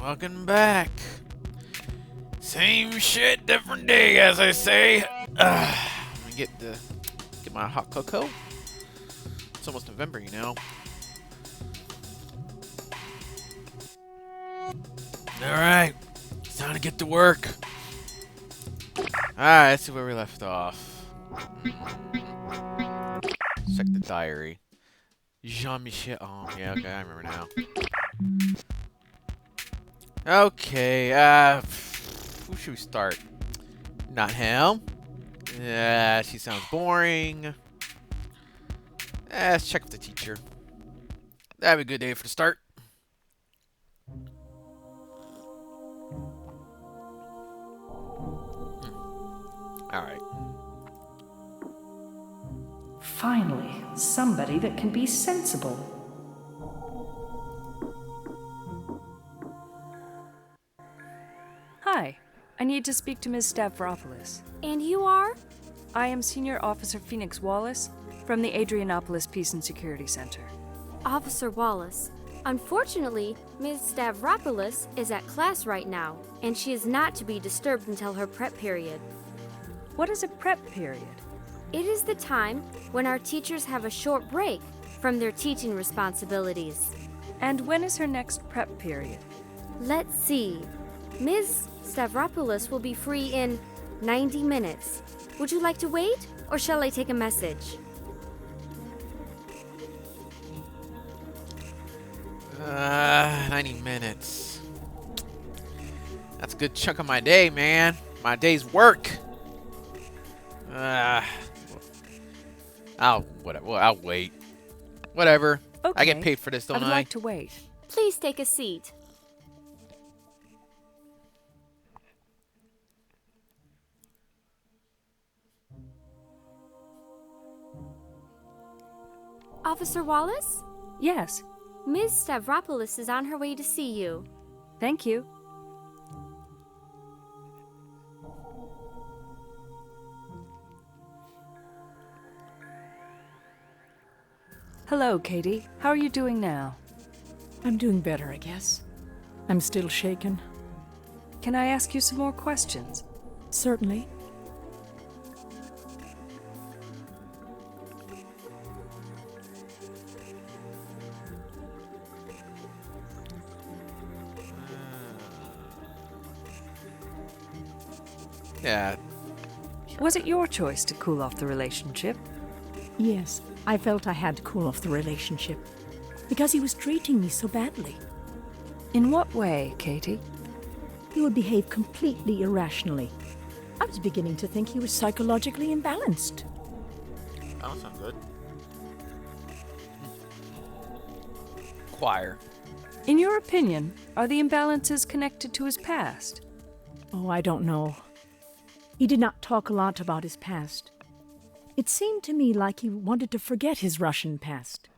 Welcome back. Same shit, different day, as I say. Let me get my hot cocoa. It's almost November, you know. All right, it's time to get to work. All right, let's see where we left off. Check the diary. Jean-Michel. Oh, yeah, okay, I remember now. Okay, who should we start? Not him. Yeah, she sounds boring. Let's check with the teacher. That'd be a good day for the start. Alright. Finally, somebody that can be sensible. Hi, I need to speak to Ms. Stavropoulos. And you are? I am Senior Officer Phoenix Wallace from the Adrianopolis Peace and Security Center. Officer Wallace. Unfortunately, Ms. Stavropoulos is at class right now, and she is not to be disturbed until her prep period. What is a prep period? It is the time when our teachers have a short break from their teaching responsibilities. And when is her next prep period? Let's see. Ms. Stavropoulos will be free in 90 minutes. Would you like to wait, or shall I take a message? 90 minutes. That's a good chunk of my day, man. My day's work. I'll wait. Whatever. Okay. I get paid for this, don't I'd I? like to wait. Please take a seat. Officer Wallace? Yes, Ms. Stavropoulos is on her way to see you. thank you. Hello, Katie. How are you doing now? I'm doing better, I guess. I'm still shaken. Can I ask you some more questions? Certainly. Yeah. Was it your choice to cool off the relationship? Yes, I felt I had to cool off the relationship. Because he was treating me so badly. In what way, Katie? He would behave completely irrationally. I was beginning to think he was psychologically imbalanced. That sounds good. Choir. In your opinion, are the imbalances connected to his past? Oh, I don't know. He did not talk a lot about his past. It seemed to me like he wanted to forget his Russian past.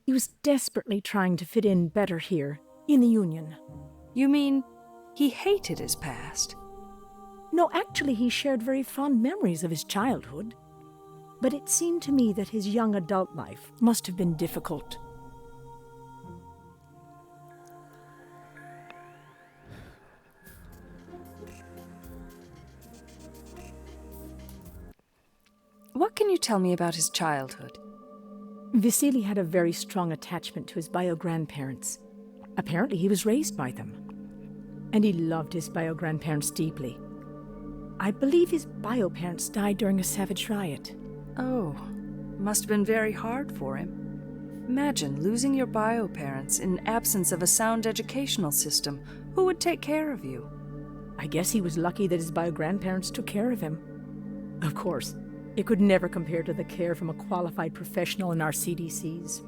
He was desperately trying to fit in better here, in the Union. You mean he hated his past? No, actually, he shared very fond memories of his childhood. But it seemed to me that his young adult life must have been difficult. What can you tell me about his childhood? Vasily had a very strong attachment to his bio-grandparents. Apparently, he was raised by them. And he loved his bio-grandparents deeply. I believe his bio-parents died during a savage riot. Oh, must have been very hard for him. Imagine losing your bio-parents in absence of a sound educational system. Who would take care of you? I guess he was lucky that his bio-grandparents took care of him. Of course, it could never compare to the care from a qualified professional in our CDCs.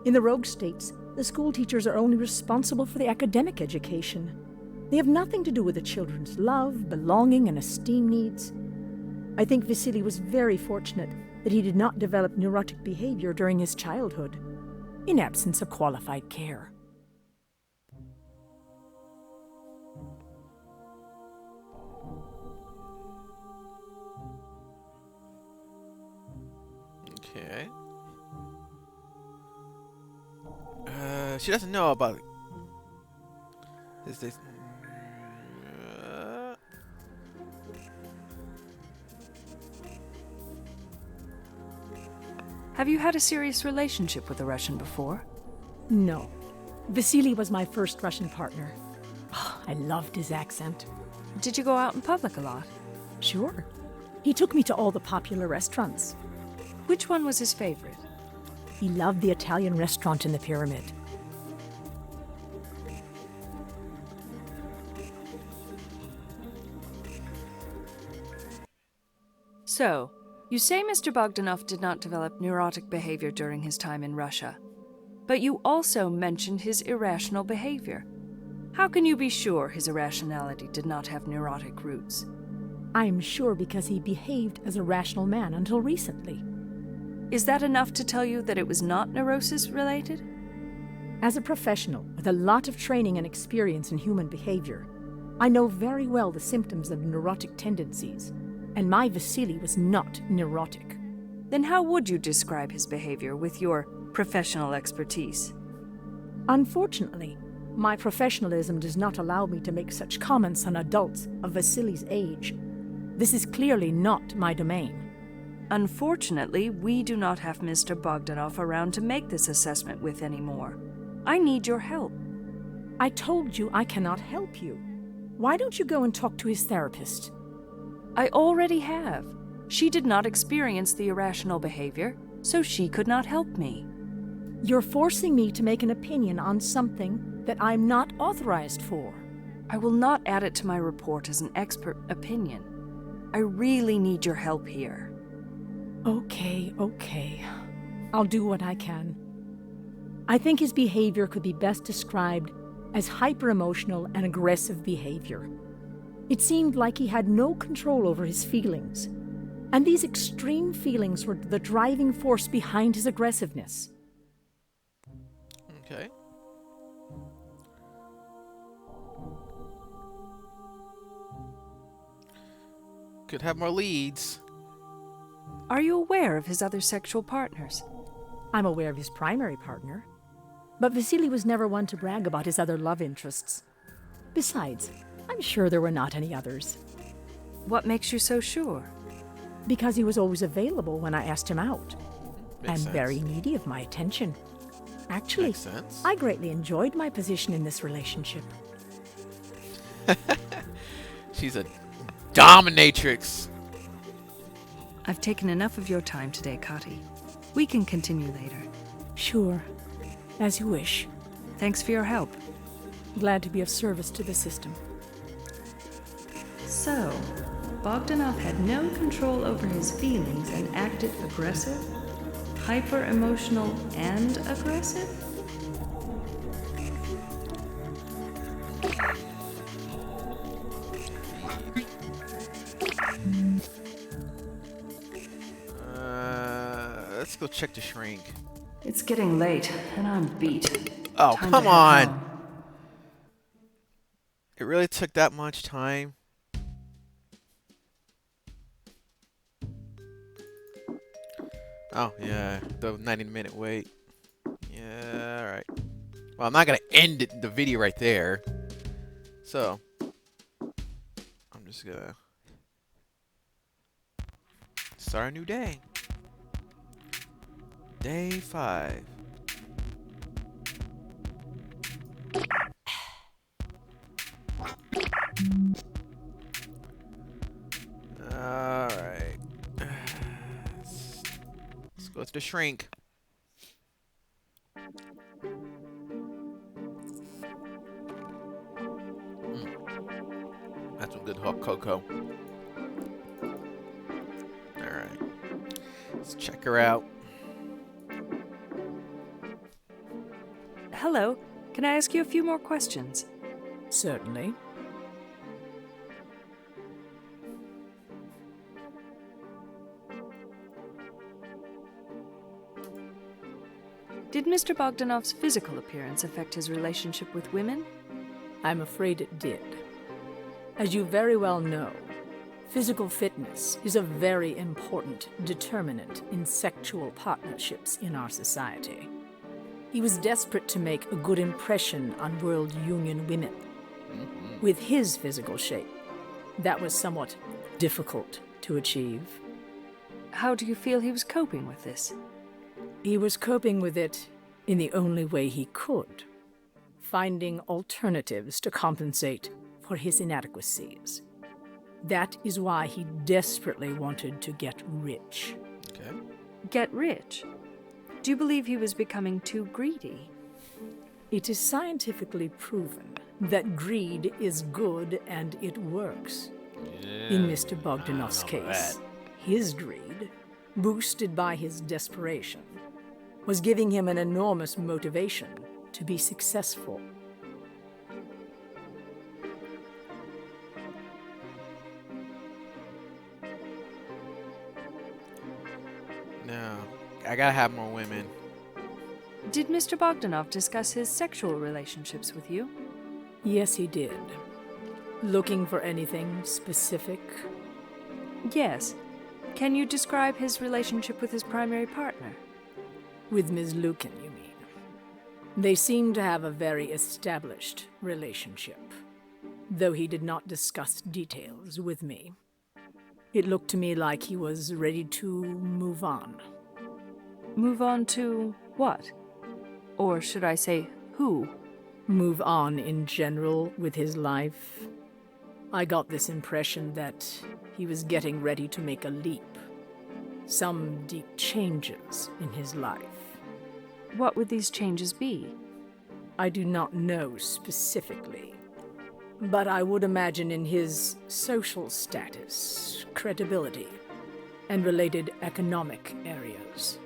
In the rogue states, the school teachers are only responsible for the academic education. They have nothing to do with the children's love, belonging, and esteem needs. I think Vasily was very fortunate that he did not develop neurotic behavior during his childhood, in absence of qualified care. Okay. She doesn't know about Is this? Have you had a serious relationship with a Russian before? No. Vasily was my first Russian partner. I loved his accent. Did you go out in public a lot? Sure. He took me to all the popular restaurants. Which one was his favorite? He loved the Italian restaurant in the pyramid. So, you say Mr. Bogdanov did not develop neurotic behavior during his time in Russia. But you also mentioned his irrational behavior. How can you be sure his irrationality did not have neurotic roots? I'm sure because he behaved as a rational man until recently. Is that enough to tell you that it was not neurosis-related? As a professional with a lot of training and experience in human behavior, I know very well the symptoms of neurotic tendencies, and my Vasily was not neurotic. Then how would you describe his behavior with your professional expertise? Unfortunately, my professionalism does not allow me to make such comments on adults of Vasily's age. This is clearly not my domain. Unfortunately, we do not have Mr. Bogdanov around to make this assessment with anymore. I need your help. I told you I cannot help you. Why don't you go and talk to his therapist? I already have. She did not experience the irrational behavior, so she could not help me. You're forcing me to make an opinion on something that I'm not authorized for. I will not add it to my report as an expert opinion. I really need your help here. Okay. I'll do what I can. I think his behavior could be best described as hyper-emotional and aggressive behavior. It seemed like he had no control over his feelings, and these extreme feelings were the driving force behind his aggressiveness. Okay. Could have more leads. Are you aware of his other sexual partners? I'm aware of his primary partner, but Vasily was never one to brag about his other love interests. Besides, I'm sure there were not any others. What makes you so sure? Because he was always available when I asked him out. Makes And sense. very needy of my attention. Actually, Makes sense. I greatly enjoyed my position in this relationship. She's a dominatrix. I've taken enough of your time today, Kati. We can continue later. Sure, as you wish. Thanks for your help. Glad to be of service to the system. So, Bogdanov had no control over his feelings and acted aggressive, hyper-emotional, and aggressive? Let's go check the shrink. It's getting late, and I'm beat. Oh, Time come to head on. home. It really took that much time. Oh, yeah, the 90-minute wait. Yeah, alright. Well, I'm not going to end the video right there. So, I'm just going to start a new day. Day 5. Alright. Let's go to the shrink. That's some good hot cocoa. Alright. Let's check her out. Hello, can I ask you a few more questions? Certainly. Did Mr. Bogdanov's physical appearance affect his relationship with women? I'm afraid it did. As you very well know, physical fitness is a very important determinant in sexual partnerships in our society. He was desperate to make a good impression on World Union women, with his physical shape. That was somewhat difficult to achieve. How do you feel he was coping with this? He was coping with it in the only way he could, finding alternatives to compensate for his inadequacies. That is why he desperately wanted to get rich. Okay. Get rich? Do you believe he was becoming too greedy? It is scientifically proven that greed is good and it works. In Mr. Bogdanov's case, his greed, boosted by his desperation, was giving him an enormous motivation to be successful. No, I gotta have more women. Did Mr. Bogdanov discuss his sexual relationships with you? Yes, he did. Looking for anything specific? Yes. Can you describe his relationship with his primary partner? With Ms. Lucan, you mean? They seemed to have a very established relationship, though he did not discuss details with me. It looked to me like he was ready to move on. Move on to what? Or should I say, who? Move on in general with his life. I got this impression that he was getting ready to make a leap. Some deep changes in his life. What would these changes be? I do not know specifically, but I would imagine in his social status, credibility, and related economic areas.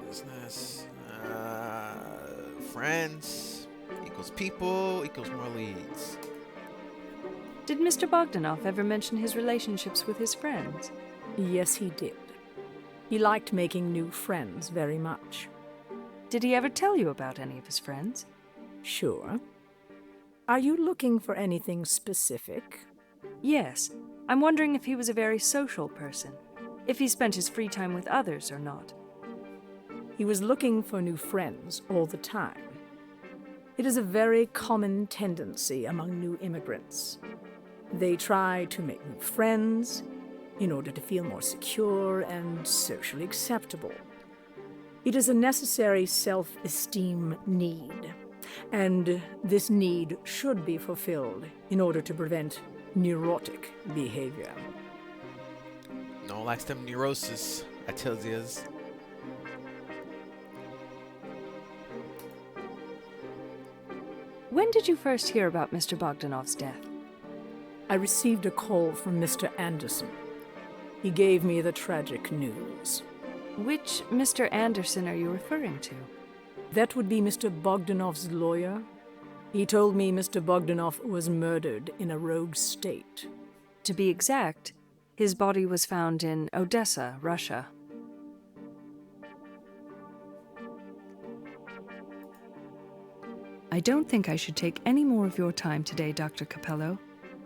Business. Friends equals people equals more leads. Did Mr. Bogdanov ever mention his relationships with his friends? Yes, he did. He liked making new friends very much. Did he ever tell you about any of his friends? Sure. Are you looking for anything specific? Yes. I'm wondering if he was a very social person. If he spent his free time with others or not. He was looking for new friends all the time. It is a very common tendency among new immigrants. They try to make new friends in order to feel more secure and socially acceptable. It is a necessary self-esteem need, and this need should be fulfilled in order to prevent neurotic behavior. No likes them neurosis, I tells yous. When did you first hear about Mr. Bogdanov's death? I received a call from Mr. Anderson. He gave me the tragic news. Which Mr. Anderson are you referring to? That would be Mr. Bogdanov's lawyer. He told me Mr. Bogdanov was murdered in a rogue state. To be exact, his body was found in Odessa, Russia. I don't think I should take any more of your time today, Dr. Capello.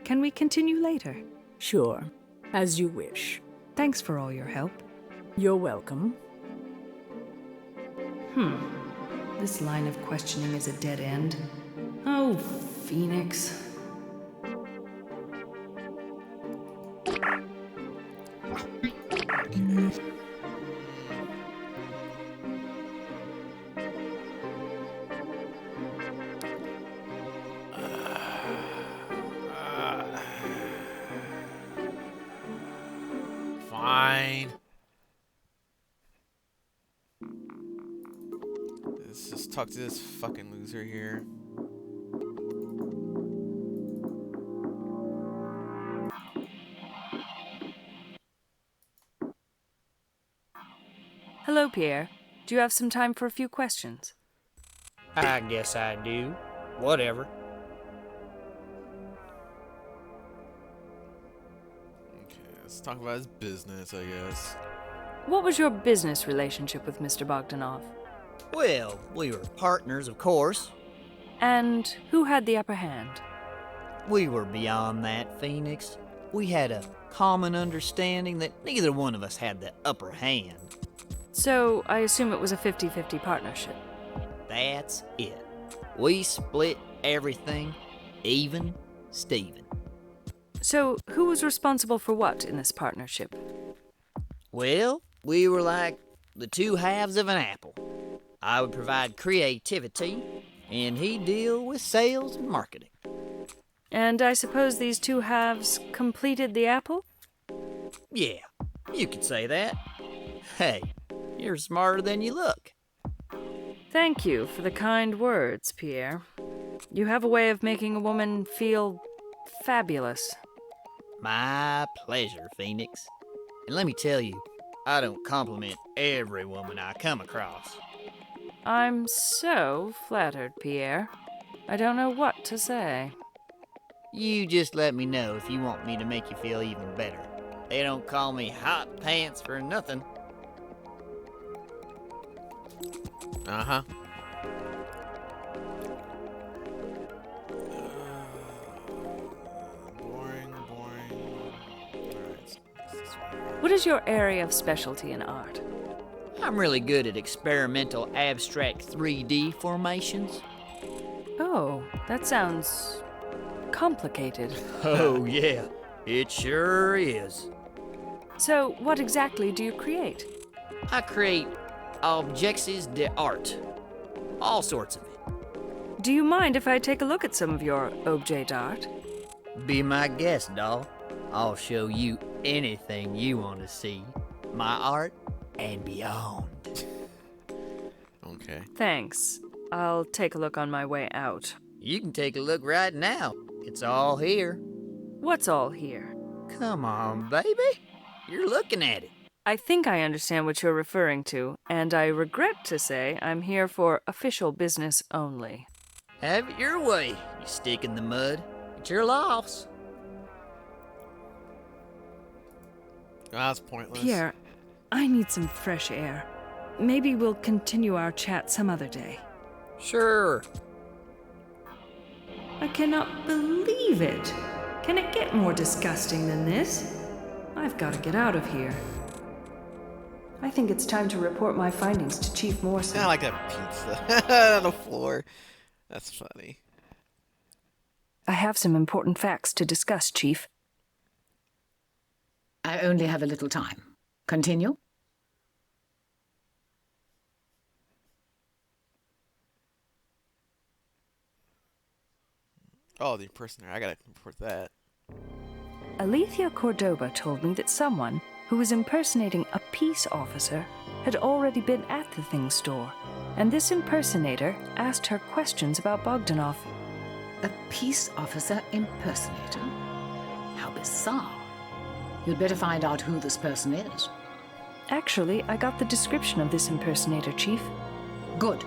Can we continue later? Sure, as you wish. Thanks for all your help. You're welcome. This line of questioning is a dead end. Oh, Phoenix. Fine. Let's just talk to this fucking loser here. Hello, Pierre. Do you have some time for a few questions? I guess I do. Whatever. Okay, let's talk about his business, I guess. What was your business relationship with Mr. Bogdanov? Well, we were partners, of course. And who had the upper hand? We were beyond that, Phoenix. We had a common understanding that neither one of us had the upper hand. So, I assume it was a 50-50 partnership. That's it. We split everything, even Steven. So, who was responsible for what in this partnership? Well, we were like the two halves of an apple. I would provide creativity, and he'd deal with sales and marketing. And I suppose these two halves completed the apple? Yeah, you could say that. Hey, you're smarter than you look. Thank you for the kind words, Pierre. You have a way of making a woman feel fabulous. My pleasure, Phoenix. And let me tell you, I don't compliment every woman I come across. I'm so flattered, Pierre. I don't know what to say. You just let me know if you want me to make you feel even better. They don't call me Hot Pants for nothing. Uh-huh. Boring. Alright. What is your area of specialty in art? I'm really good at experimental abstract 3D formations. Oh, that sounds complicated. Oh, yeah, it sure is. So, what exactly do you create? I create objects d'art. All sorts of it. Do you mind if I take a look at some of your objet d'art? Be my guest, doll. I'll show you anything you want to see. My art and beyond. Okay. Thanks. I'll take a look on my way out. You can take a look right now. It's all here. What's all here? Come on, baby. You're looking at it. I think I understand what you're referring to, and I regret to say I'm here for official business only. Have it your way, you stick in the mud. It's your loss. That's pointless. Pierre, I need some fresh air. Maybe we'll continue our chat some other day. Sure. I cannot believe it. Can it get more disgusting than this? I've got to get out of here. I think it's time to report my findings to Chief Morrison. I like that pizza on the floor. That's funny. I have some important facts to discuss, Chief. I only have a little time. Continue. Oh, the impersonator. I gotta report that. Alethea Cordoba told me that someone who was impersonating a peace officer had already been at the things store, and this impersonator asked her questions about Bogdanov. A peace officer impersonator? How bizarre. You'd better find out who this person is. Actually, I got the description of this impersonator, Chief. Good.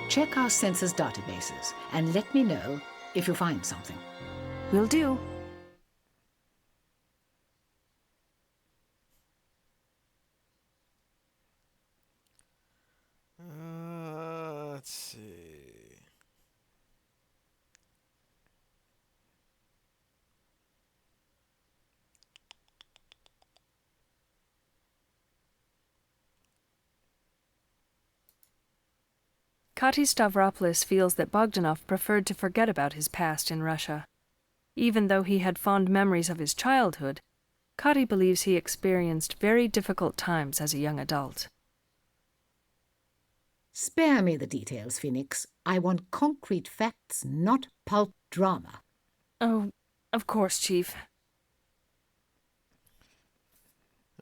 Check our census databases and let me know if you find something. Will do. Let's see. Kati Stavropoulos feels that Bogdanov preferred to forget about his past in Russia. Even though he had fond memories of his childhood, Kati believes he experienced very difficult times as a young adult. Spare me the details, Phoenix. I want concrete facts, not pulp drama. Oh, of course, Chief.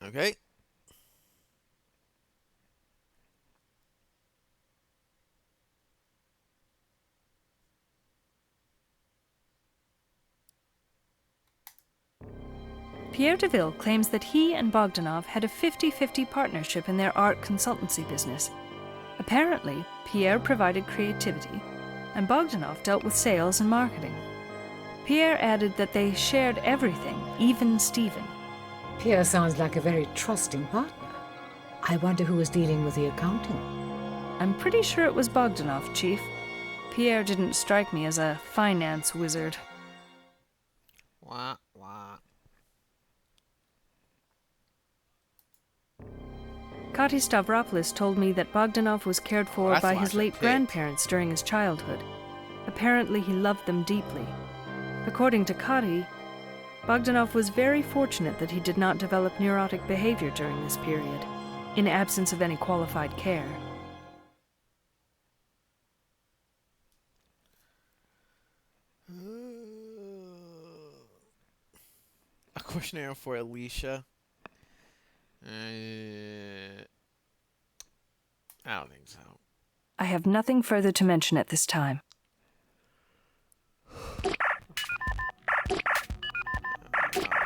Okay. Pierre Deville claims that he and Bogdanov had a 50-50 partnership in their art consultancy business. Apparently, Pierre provided creativity, and Bogdanov dealt with sales and marketing. Pierre added that they shared everything, even Steven. Pierre sounds like a very trusting partner. I wonder who is dealing with the accounting. I'm pretty sure it was Bogdanov, Chief. Pierre didn't strike me as a finance wizard. Wah, wah. Kati Stavropoulos told me that Bogdanov was cared for that's by why I his should late pick. grandparents during his childhood. Apparently, he loved them deeply. According to Kati, Bogdanov was very fortunate that he did not develop neurotic behavior during this period, in absence of any qualified care. A questionnaire for Alicia. I don't think so. I have nothing further to mention at this time.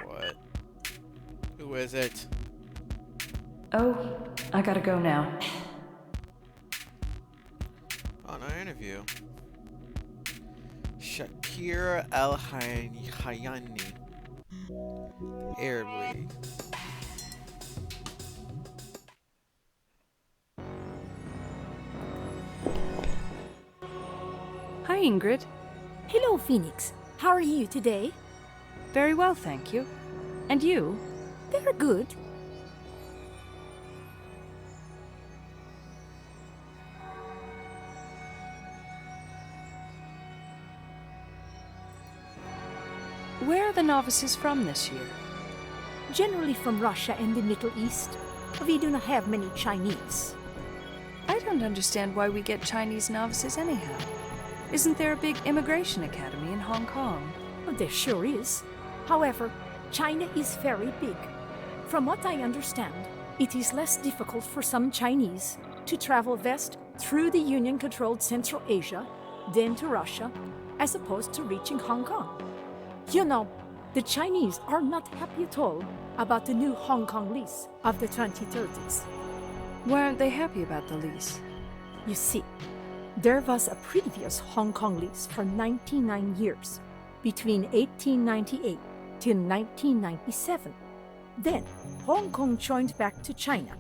What? Who is it? Oh, I gotta go now. Oh, no interview. Shakira Al Hayani. Arab League. Hi, Ingrid. Hello, Phoenix. How are you today? Very well, thank you. And you? Very good. Where are the novices from this year? Generally from Russia and the Middle East. We do not have many Chinese. I don't understand why we get Chinese novices anyhow. Isn't there a big immigration academy in Hong Kong? Oh, there sure is. However, China is very big. From what I understand, it is less difficult for some Chinese to travel west through the Union-controlled Central Asia than to Russia, as opposed to reaching Hong Kong. You know, the Chinese are not happy at all about the new Hong Kong lease of the 2030s. Why aren't they happy about the lease? You see, there was a previous Hong Kong lease for 99 years, between 1898 till 1997. Then, Hong Kong joined back to China.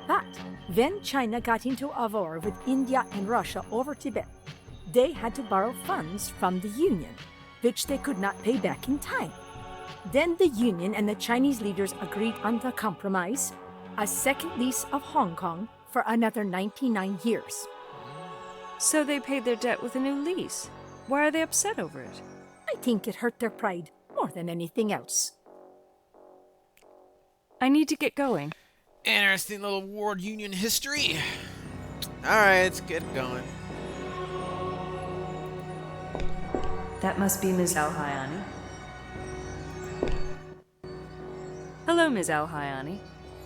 But when China got into a war with India and Russia over Tibet, they had to borrow funds from the Union, which they could not pay back in time. Then the Union and the Chinese leaders agreed on the compromise, a second lease of Hong Kong for another 99 years. So they paid their debt with a new lease. Why are they upset over it? I think it hurt their pride more than anything else. I need to get going. Interesting little ward union history. Alright, let's get going. That must be Ms. Al-Hayani. Hello, Ms. Al-Hayani.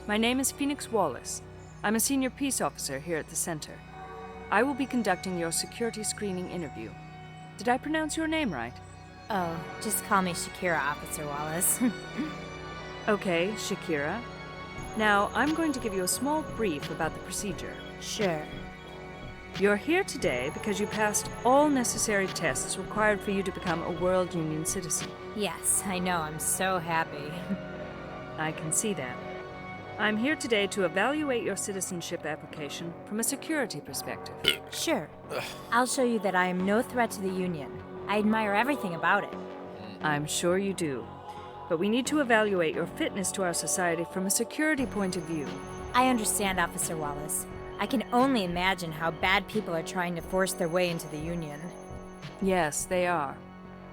My name is Phoenix Wallace. I'm a senior peace officer here at the center. I will be conducting your security screening interview. Did I pronounce your name right? Oh, just call me Shakira, Officer Wallace. Okay, Shakira. Now, I'm going to give you a small brief about the procedure. Sure. You're here today because you passed all necessary tests required for you to become a World Union citizen. Yes, I know. I'm so happy. I can see that. I'm here today to evaluate your citizenship application from a security perspective. Sure. I'll show you that I am no threat to the Union. I admire everything about it. I'm sure you do. But we need to evaluate your fitness to our society from a security point of view. I understand, Officer Wallace. I can only imagine how bad people are trying to force their way into the Union. Yes, they are.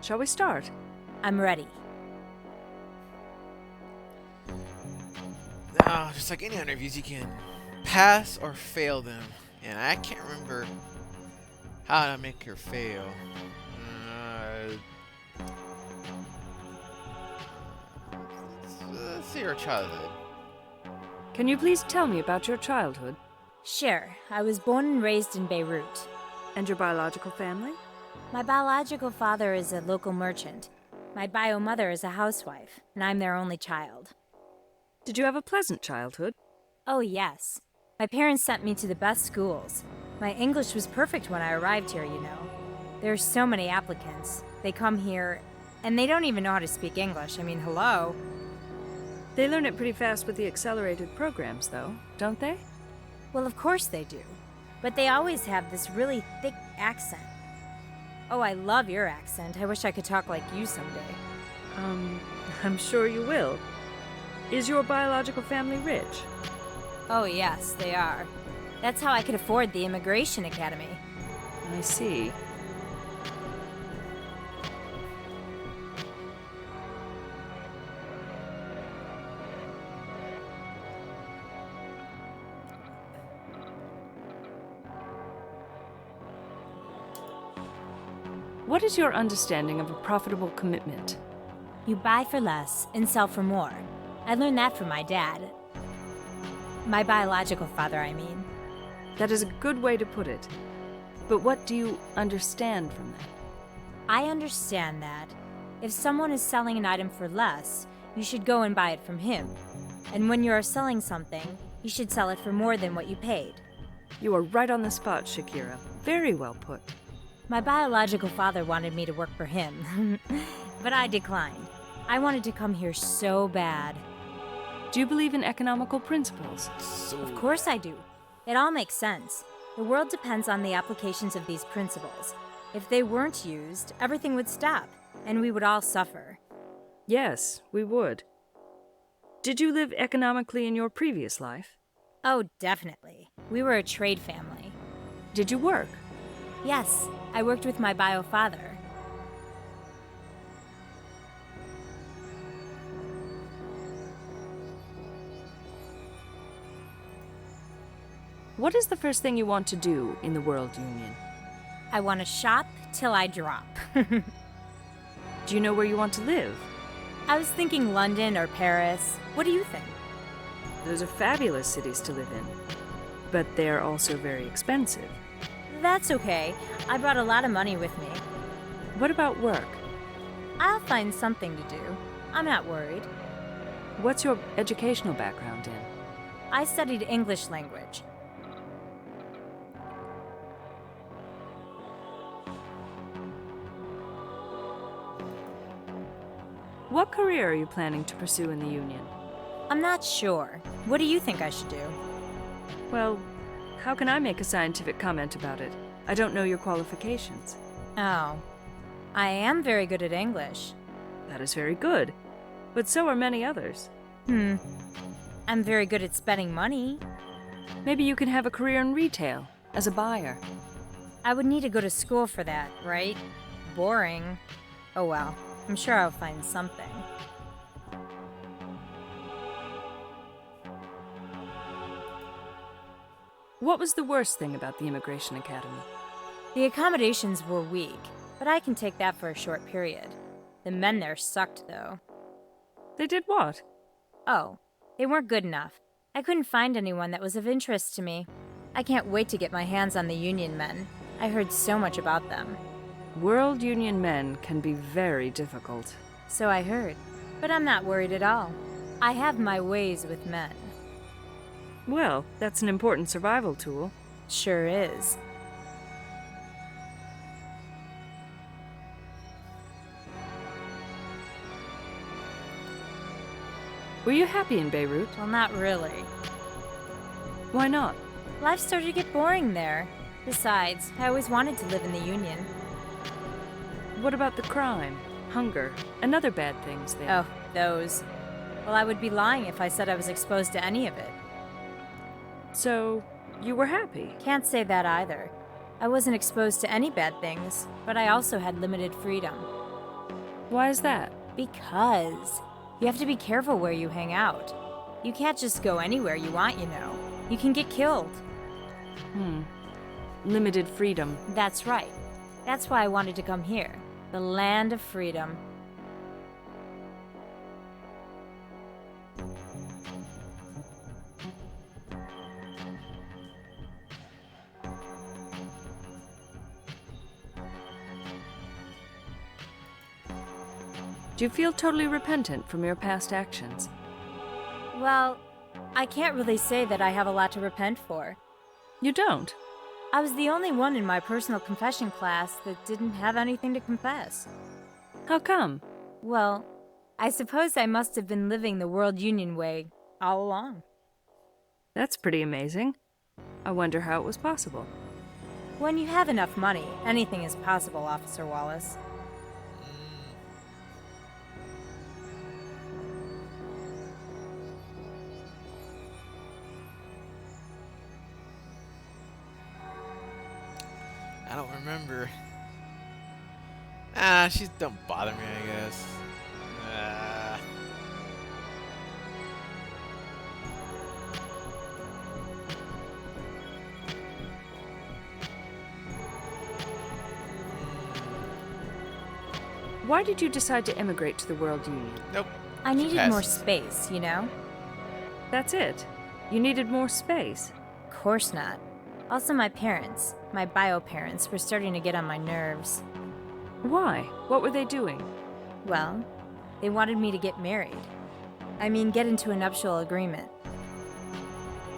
Shall we start? I'm ready. Just like any interviews, you can pass or fail them. And I can't remember how to make her fail. Let's see her childhood. Can you please tell me about your childhood? Sure. I was born and raised in Beirut. And your biological family? My biological father is a local merchant. My bio mother is a housewife, and I'm their only child. Did you have a pleasant childhood? Oh, yes. My parents sent me to the best schools. My English was perfect when I arrived here, you know. There's so many applicants. They come here, and they don't even know how to speak English. I mean, hello. They learn it pretty fast with the accelerated programs, though, don't they? Well, of course they do. But they always have this really thick accent. Oh, I love your accent. I wish I could talk like you someday. I'm sure you will. Is your biological family rich? Oh, yes, they are. That's how I could afford the Immigration Academy. I see. What is your understanding of a profitable commitment? You buy for less and sell for more. I learned that from my dad. My biological father, I mean. That is a good way to put it. But what do you understand from that? I understand that if someone is selling an item for less, you should go and buy it from him. And when you are selling something, you should sell it for more than what you paid. You are right on the spot, Shakira. Very well put. My biological father wanted me to work for him, but I declined. I wanted to come here so bad. Do you believe in economical principles? Of course I do. It all makes sense. The world depends on the applications of these principles. If they weren't used, everything would stop, and we would all suffer. Yes, we would. Did you live economically in your previous life? Oh, definitely. We were a trade family. Did you work? Yes, I worked with my bio father. What is the first thing you want to do in the World Union? I want to shop till I drop. Do you know where you want to live? I was thinking London or Paris. What do you think? Those are fabulous cities to live in, but they're also very expensive. That's okay. I brought a lot of money with me. What about work? I'll find something to do. I'm not worried. What's your educational background in? I studied English language. What career are you planning to pursue in the Union? I'm not sure. What do you think I should do? Well, how can I make a scientific comment about it? I don't know your qualifications. Oh. I am very good at English. That is very good, but so are many others. I'm very good at spending money. Maybe you can have a career in retail, as a buyer. I would need to go to school for that, right? Boring. Oh well, I'm sure I'll find something. What was the worst thing about the Immigration Academy? The accommodations were weak, but I can take that for a short period. The men there sucked, though. They did what? Oh, they weren't good enough. I couldn't find anyone that was of interest to me. I can't wait to get my hands on the Union men. I heard so much about them. World Union men can be very difficult. So I heard. But I'm not worried at all. I have my ways with men. Well, that's an important survival tool. Sure is. Were you happy in Beirut? Well, not really. Why not? Life started to get boring there. Besides, I always wanted to live in the Union. What about the crime, hunger, and other bad things there? Oh, those. Well, I would be lying if I said I was exposed to any of it. So, you were happy? Can't say that either. I wasn't exposed to any bad things, but I also had limited freedom. Why is that? Because you have to be careful where you hang out. You can't just go anywhere you want, you know. You can get killed. Limited freedom. That's right. That's why I wanted to come here. The land of freedom. Do you feel totally repentant from your past actions? Well, I can't really say that I have a lot to repent for. You don't? I was the only one in my personal confession class that didn't have anything to confess. How come? Well, I suppose I must have been living the World Union way all along. That's pretty amazing. I wonder how it was possible. When you have enough money, anything is possible, Officer Wallace. remember. Ah, she don't bother me, I guess. Why did you decide to emigrate to the World Union? Nope. I She needed more passes. space, you know? That's it. You needed more space. Of course not. Also, my parents, my bio parents, were starting to get on my nerves. Why? What were they doing? Well, they wanted me to get married. I mean, get into a nuptial agreement.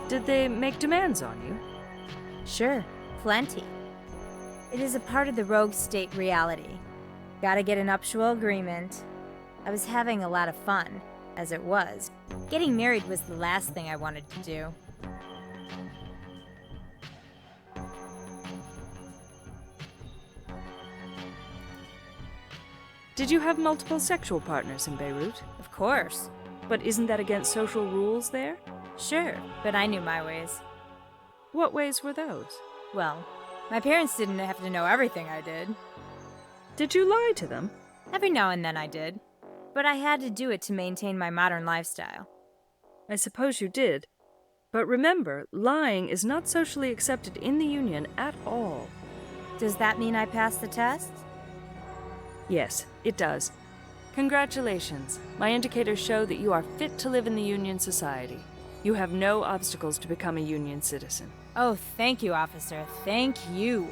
Did they make demands on you? Sure, plenty. It is a part of the rogue state reality. Gotta get a nuptial agreement. I was having a lot of fun, as it was. Getting married was the last thing I wanted to do. Did you have multiple sexual partners in Beirut? Of course. But isn't that against social rules there? Sure, but I knew my ways. What ways were those? Well, my parents didn't have to know everything I did. Did you lie to them? Every now and then I did. But I had to do it to maintain my modern lifestyle. I suppose you did. But remember, lying is not socially accepted in the Union at all. Does that mean I passed the test? Yes, it does. Congratulations. My indicators show that you are fit to live in the Union society. You have no obstacles to become a Union citizen. Oh, thank you, officer. Thank you.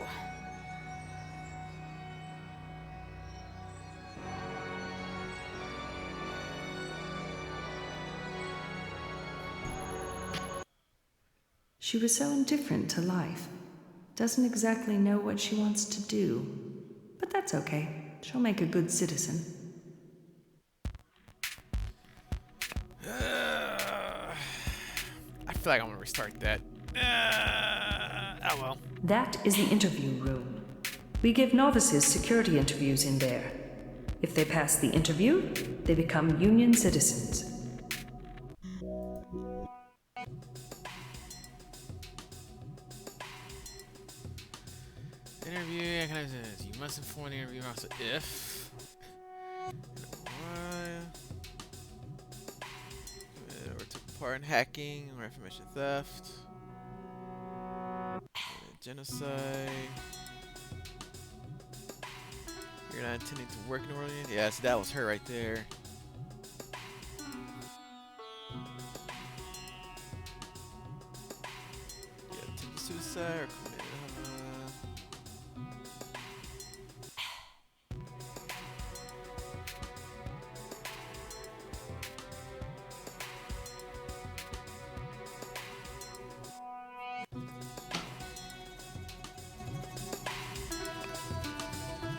She was so indifferent to life. Doesn't exactly know what she wants to do. But that's okay. She'll make a good citizen. I feel like I'm gonna restart that. Oh well. That is the interview room. We give novices security interviews in there. If they pass the interview, they become Union citizens. Interview. You must inform the interviewer also if. Or took part in hacking or information theft. Genocide. You're not intending to work in the world union? Yeah, so that was her right there. Yeah, attempted suicide or committed.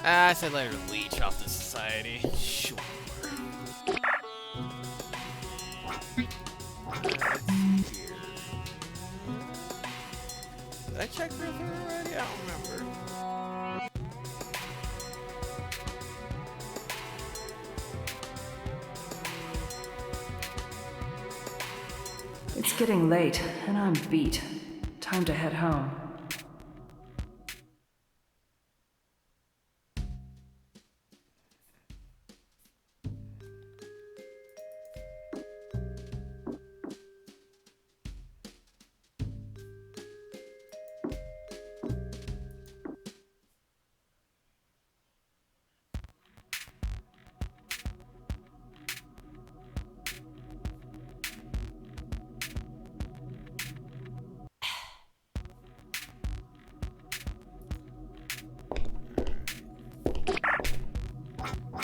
I said let her leech off the society. Sure. Let's see here. Did I check real quick already? I don't remember. It's getting late, and I'm beat. Time to head home.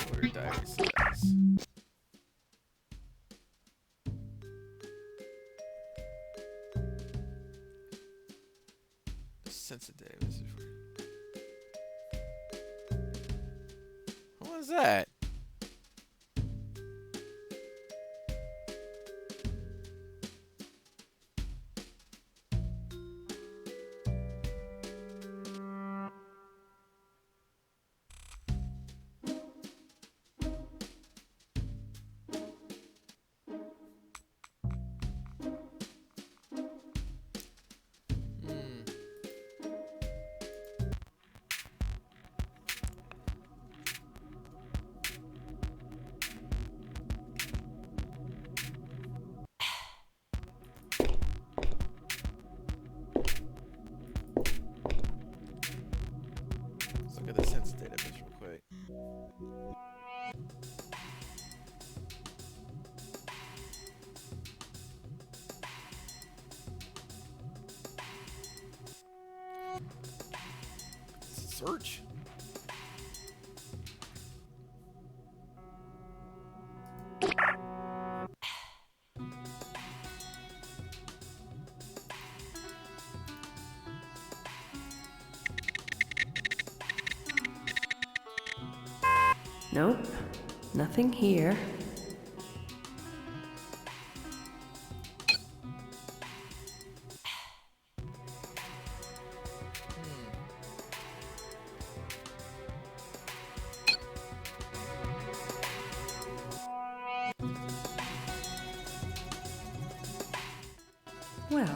Where diary says. Sensitive. What was that? search. Nope, nothing here. Well,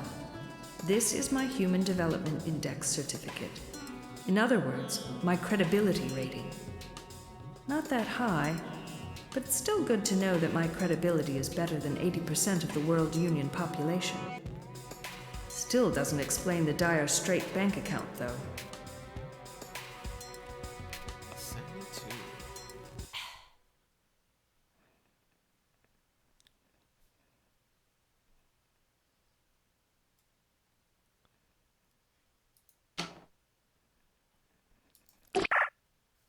this is my Human Development Index certificate. In other words, my credibility rating. Not that high, but it's still good to know that my credibility is better than 80% of the World Union population. Still doesn't explain the dire straight bank account, though. 72.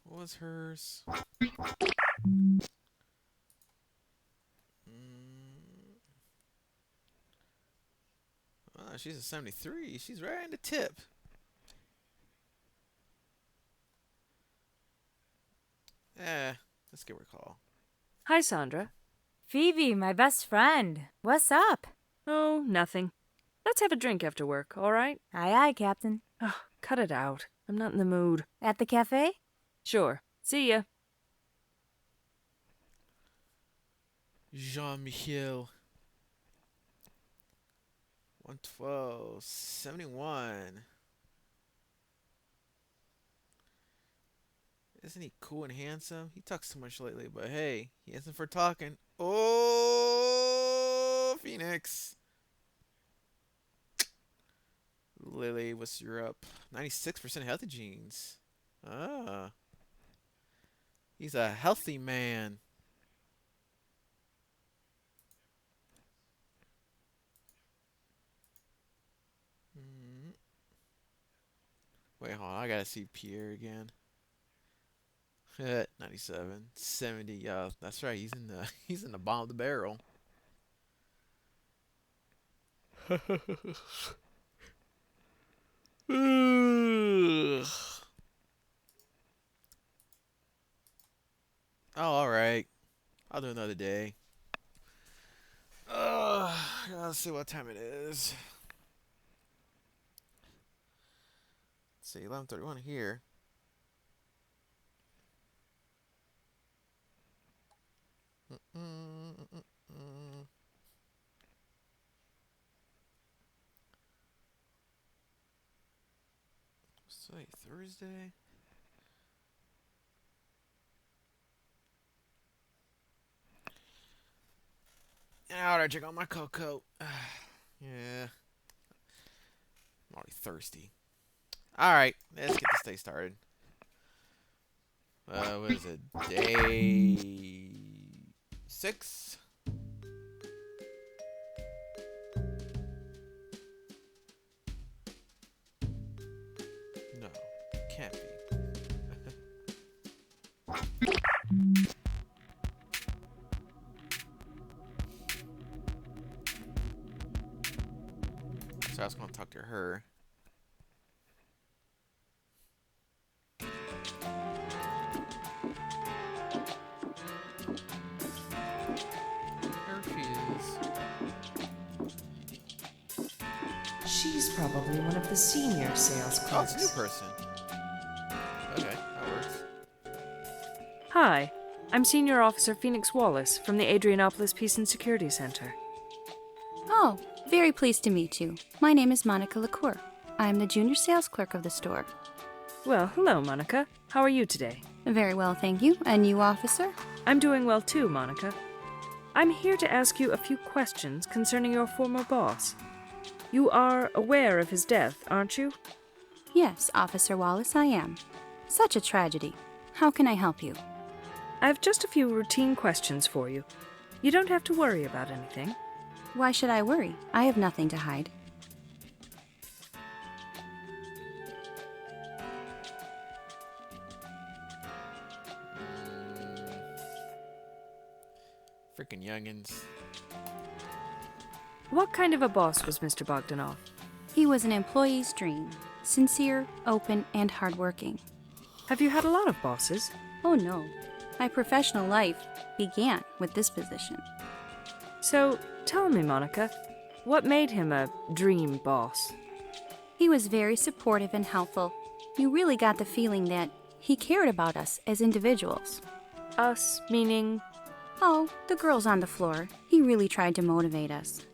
What was hers? Oh, she's a 73. She's right in the tip. Let's give her a call. Hi, Sandra. Phoebe, my best friend. What's up? Oh, nothing. Let's have a drink after work, all right? Aye, aye, Captain. Oh, cut it out. I'm not in the mood. At the cafe? Sure. See ya. Jean-Michel. 112. 71. Isn't he cool and handsome? He talks too much lately, but hey, he isn't for talking. Oh, Phoenix. Lily, what's your up? 96% healthy genes. Ah. He's a healthy man. Wait, hold on. I gotta see Pierre again. 97, 70. Yeah, that's right. He's in the bottom of the barrel. Oh, all right. I'll do another day. Let's see what time it is. Let's see, 11:31 here. Say Thursday. Now I gotta check on my cocoa. Yeah. I'm already thirsty. Alright, let's get this day started. What is it? Day 6? No, can't be. So I was gonna talk to her. There she is. She's probably one of the senior sales Oh, clerks. it's a new person. Okay, that works. Hi, I'm Senior Officer Phoenix Wallace from the Adrianopolis Peace and Security Center. Oh, very pleased to meet you. My name is Monica LaCour. I am the junior sales clerk of the store. Well, hello, Monica. How are you today? Very well, thank you. And you, officer? I'm doing well too, Monica. I'm here to ask you a few questions concerning your former boss. You are aware of his death, aren't you? Yes, Officer Wallace, I am. Such a tragedy. How can I help you? I have just a few routine questions for you. You don't have to worry about anything. Why should I worry? I have nothing to hide. Freaking youngins. What kind of a boss was Mr. Bogdanov? He was an employee's dream, sincere, open, and hardworking. Have you had a lot of bosses? Oh no, my professional life began with this position. So, tell me, Monica, what made him a dream boss? He was very supportive and helpful. You really got the feeling that he cared about us as individuals. Us, meaning? Oh, the girls on the floor. He really tried to motivate us.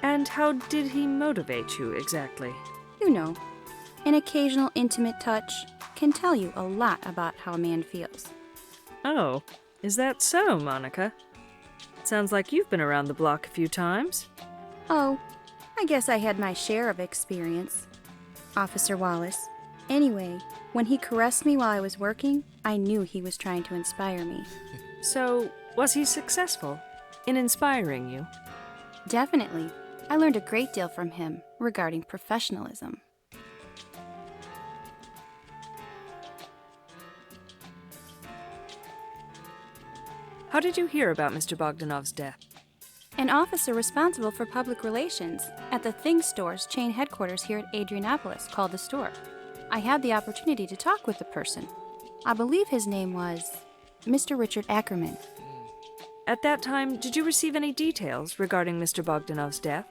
And how did he motivate you exactly? You know, an occasional intimate touch can tell you a lot about how a man feels. Oh, is that so, Monica? Sounds like you've been around the block a few times. Oh, I guess I had my share of experience, Officer Wallace. Anyway, when he caressed me while I was working, I knew he was trying to inspire me. So, was he successful in inspiring you? Definitely. I learned a great deal from him regarding professionalism. How did you hear about Mr. Bogdanov's death? An officer responsible for public relations at the Things Store's chain headquarters here at Adrianopolis called the store. I had the opportunity to talk with the person. I believe his name was Mr. Richard Ackerman. At that time, did you receive any details regarding Mr. Bogdanov's death?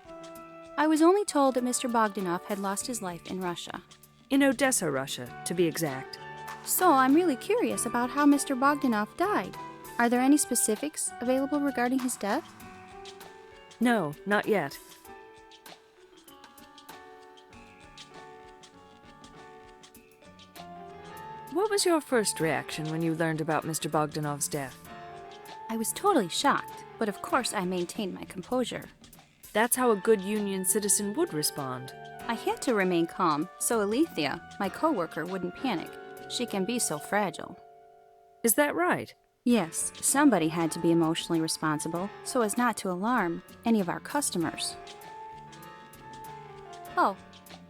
I was only told that Mr. Bogdanov had lost his life in Russia. In Odessa, Russia, to be exact. So I'm really curious about how Mr. Bogdanov died. Are there any specifics available regarding his death? No, not yet. What was your first reaction when you learned about Mr. Bogdanov's death? I was totally shocked, but of course I maintained my composure. That's how a good Union citizen would respond. I had to remain calm so Alethea, my coworker, wouldn't panic. She can be so fragile. Is that right? Yes, somebody had to be emotionally responsible so as not to alarm any of our customers. Oh,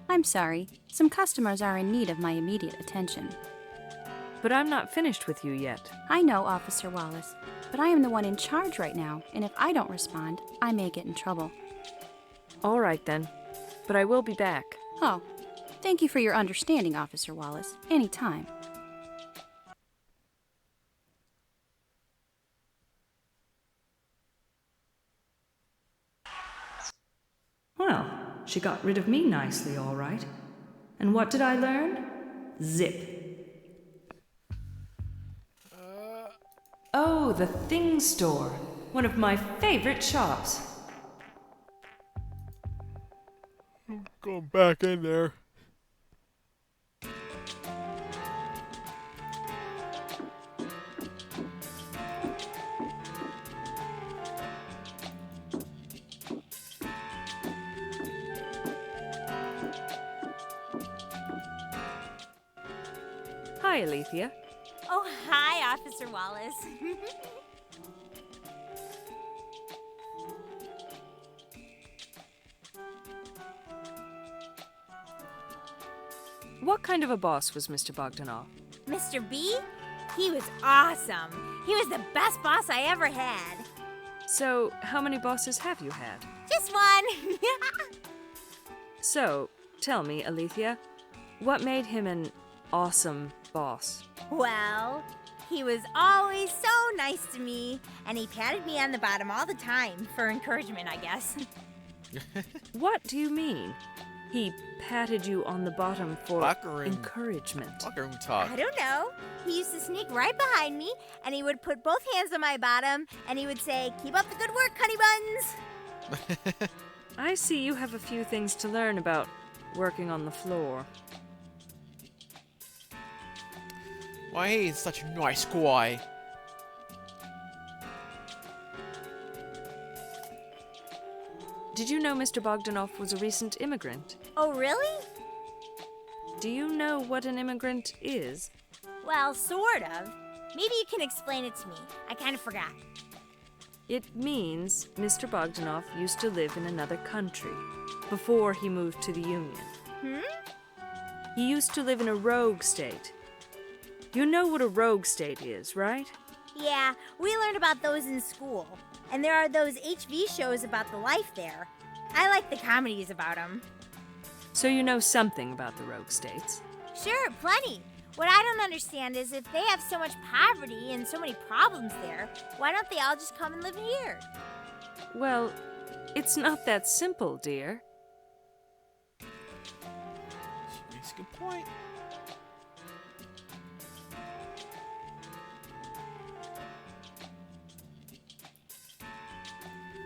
I'm sorry. Some customers are in need of my immediate attention. But I'm not finished with you yet. I know, Officer Wallace, but I am the one in charge right now, and if I don't respond, I may get in trouble. All right, then. But I will be back. Oh, thank you for your understanding, Officer Wallace. Anytime. Well, she got rid of me nicely, all right. And what did I learn? Zip. Oh, the Things Store. One of my favorite shops. Going back in there. Hi, Alethea. Oh, hi, Officer Wallace. What kind of a boss was Mr. Bogdanov? Mr. B? He was awesome. He was the best boss I ever had. So, how many bosses have you had? Just one. So, tell me, Alethea, what made him an awesome boss? Well, he was always so nice to me, and he patted me on the bottom all the time for encouragement, I guess. What do you mean? He patted you on the bottom for encouragement. Locker room talk. I don't know. He used to sneak right behind me, and he would put both hands on my bottom, and he would say, "Keep up the good work, honey buns." I see you have a few things to learn about working on the floor. Why, he's such a nice guy. Did you know Mr. Bogdanov was a recent immigrant? Oh, really? Do you know what an immigrant is? Well, sort of. Maybe you can explain it to me. I kind of forgot. It means Mr. Bogdanov used to live in another country before he moved to the Union. He used to live in a rogue state. You know what a rogue state is, right? Yeah, we learned about those in school. And there are those HV shows about the life there. I like the comedies about them. So you know something about the Rogue States. Sure, plenty. What I don't understand is if they have so much poverty and so many problems there, why don't they all just come and live here? Well, it's not that simple, dear. She makes a good point.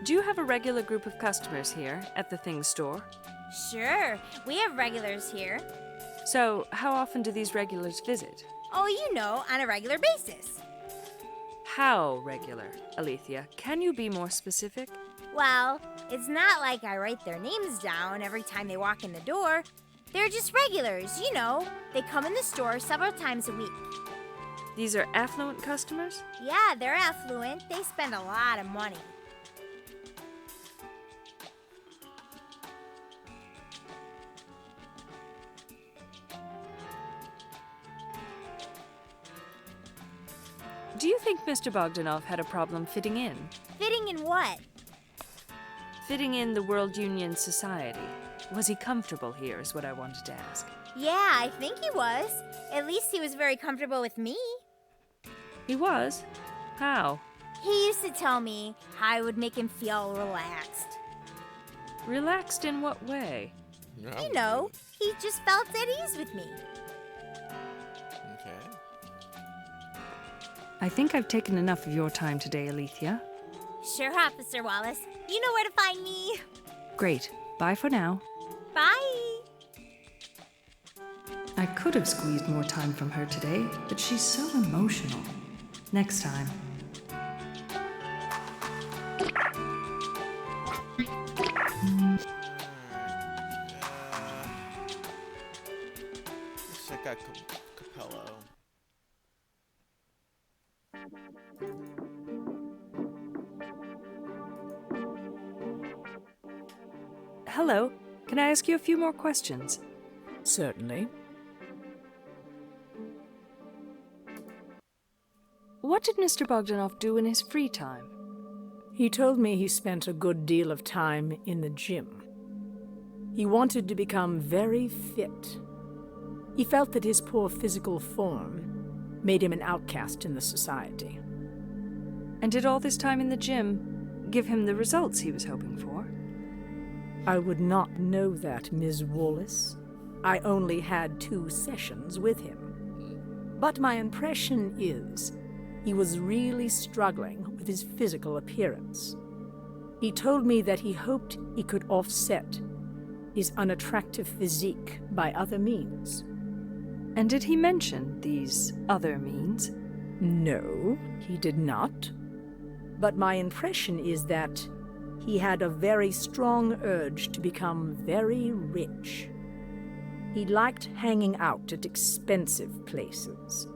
Do you have a regular group of customers here at the Things store? Sure, we have regulars here. So, how often do these regulars visit? Oh, you know, on a regular basis. How regular, Alethea? Can you be more specific? Well, it's not like I write their names down every time they walk in the door. They're just regulars, you know. They come in the store several times a week. These are affluent customers? Yeah, they're affluent. They spend a lot of money. Do you think Mr. Bogdanov had a problem fitting in? Fitting in what? Fitting in the World Union Society. Was he comfortable here, is what I wanted to ask. Yeah, I think he was. At least he was very comfortable with me. He was? How? He used to tell me how I would make him feel relaxed. Relaxed in what way? You know, he just felt at ease with me. Okay. I think I've taken enough of your time today, Alethea. Sure, Officer Wallace. You know where to find me. Great. Bye for now. Bye. I could have squeezed more time from her today, but she's so emotional. Next time. Let's check out Capello. Hello. Can I ask you a few more questions? Certainly. What did Mr. Bogdanov do in his free time? He told me he spent a good deal of time in the gym. He wanted to become very fit. He felt that his poor physical form made him an outcast in the society. And did all this time in the gym give him the results he was hoping for? I would not know that, Ms. Wallace. I only had 2 sessions with him. But my impression is he was really struggling with his physical appearance. He told me that he hoped he could offset his unattractive physique by other means. And did he mention these other means? No, he did not. But my impression is that he had a very strong urge to become very rich. He liked hanging out at expensive places,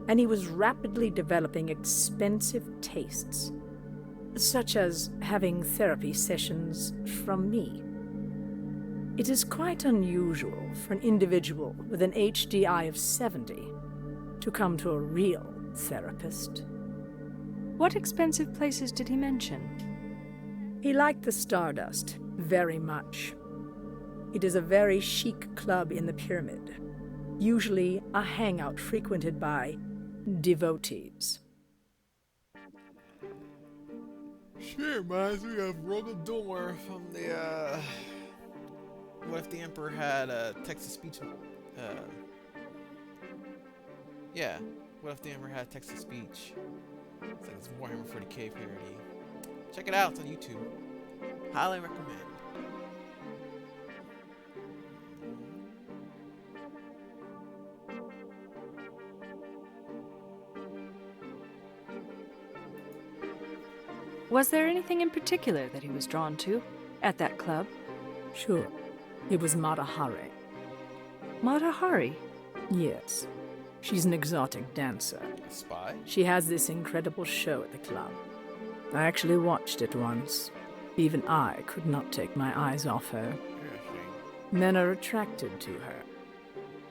and he was rapidly developing expensive tastes, such as having therapy sessions from me. It is quite unusual for an individual with an HDI of 70 to come to a real therapist. What expensive places did he mention? He liked the Stardust very much. It is a very chic club in the pyramid, usually a hangout frequented by devotees. She reminds me of Rogador from the, What If the Emperor Had a Text-to Speech, yeah, What If the Emperor Had Text-to-Speech? It's like this Warhammer 40k parody. Check it out, it's on YouTube. Highly recommend. Was there anything in particular that he was drawn to at that club? Sure. It was Mata Hari. Mata Hari? Yes. She's an exotic dancer. A spy? She has this incredible show at the club. I actually watched it once. Even I could not take my eyes off her. Men are attracted to her,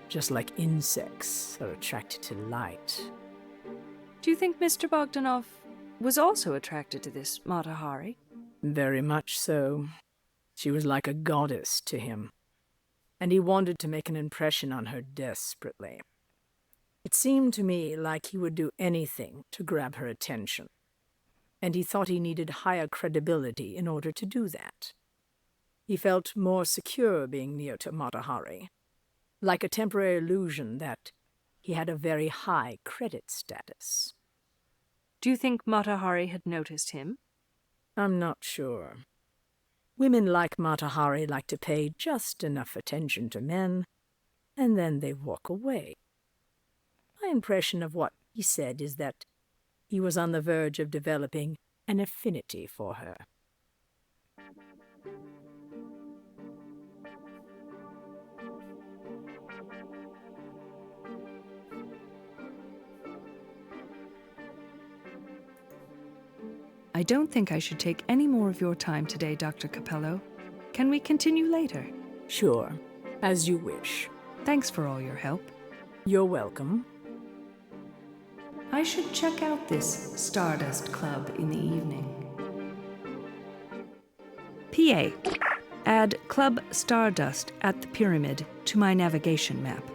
just like insects are attracted to light. Do you think Mr. Bogdanov was also attracted to this Mata Hari. Very much so. She was like a goddess to him, and he wanted to make an impression on her desperately. It seemed to me like he would do anything to grab her attention, and he thought he needed higher credibility in order to do that. He felt more secure being near to Mata Hari, like a temporary illusion that he had a very high credit status. Do you think Mata Hari had noticed him? I'm not sure. Women like Mata Hari like to pay just enough attention to men, and then they walk away. My impression of what he said is that he was on the verge of developing an affinity for her. I don't think I should take any more of your time today, Dr. Capello. Can we continue later? Sure, as you wish. Thanks for all your help. You're welcome. I should check out this Stardust Club in the evening. PA. Add Club Stardust at the Pyramid to my navigation map.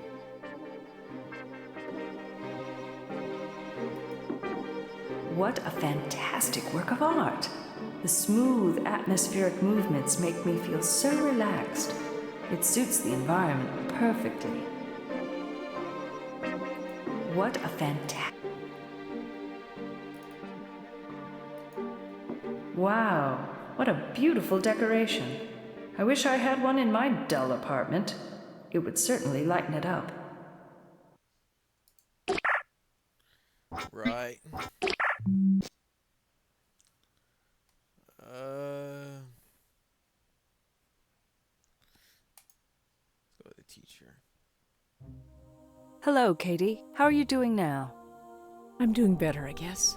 What a fantastic work of art! The smooth, atmospheric movements make me feel so relaxed. It suits the environment perfectly. What a fantastic... Wow, what a beautiful decoration. I wish I had one in my dull apartment. It would certainly lighten it up. Right. Let's go to the teacher. Hello, Katie. How are you doing now? I'm doing better, I guess.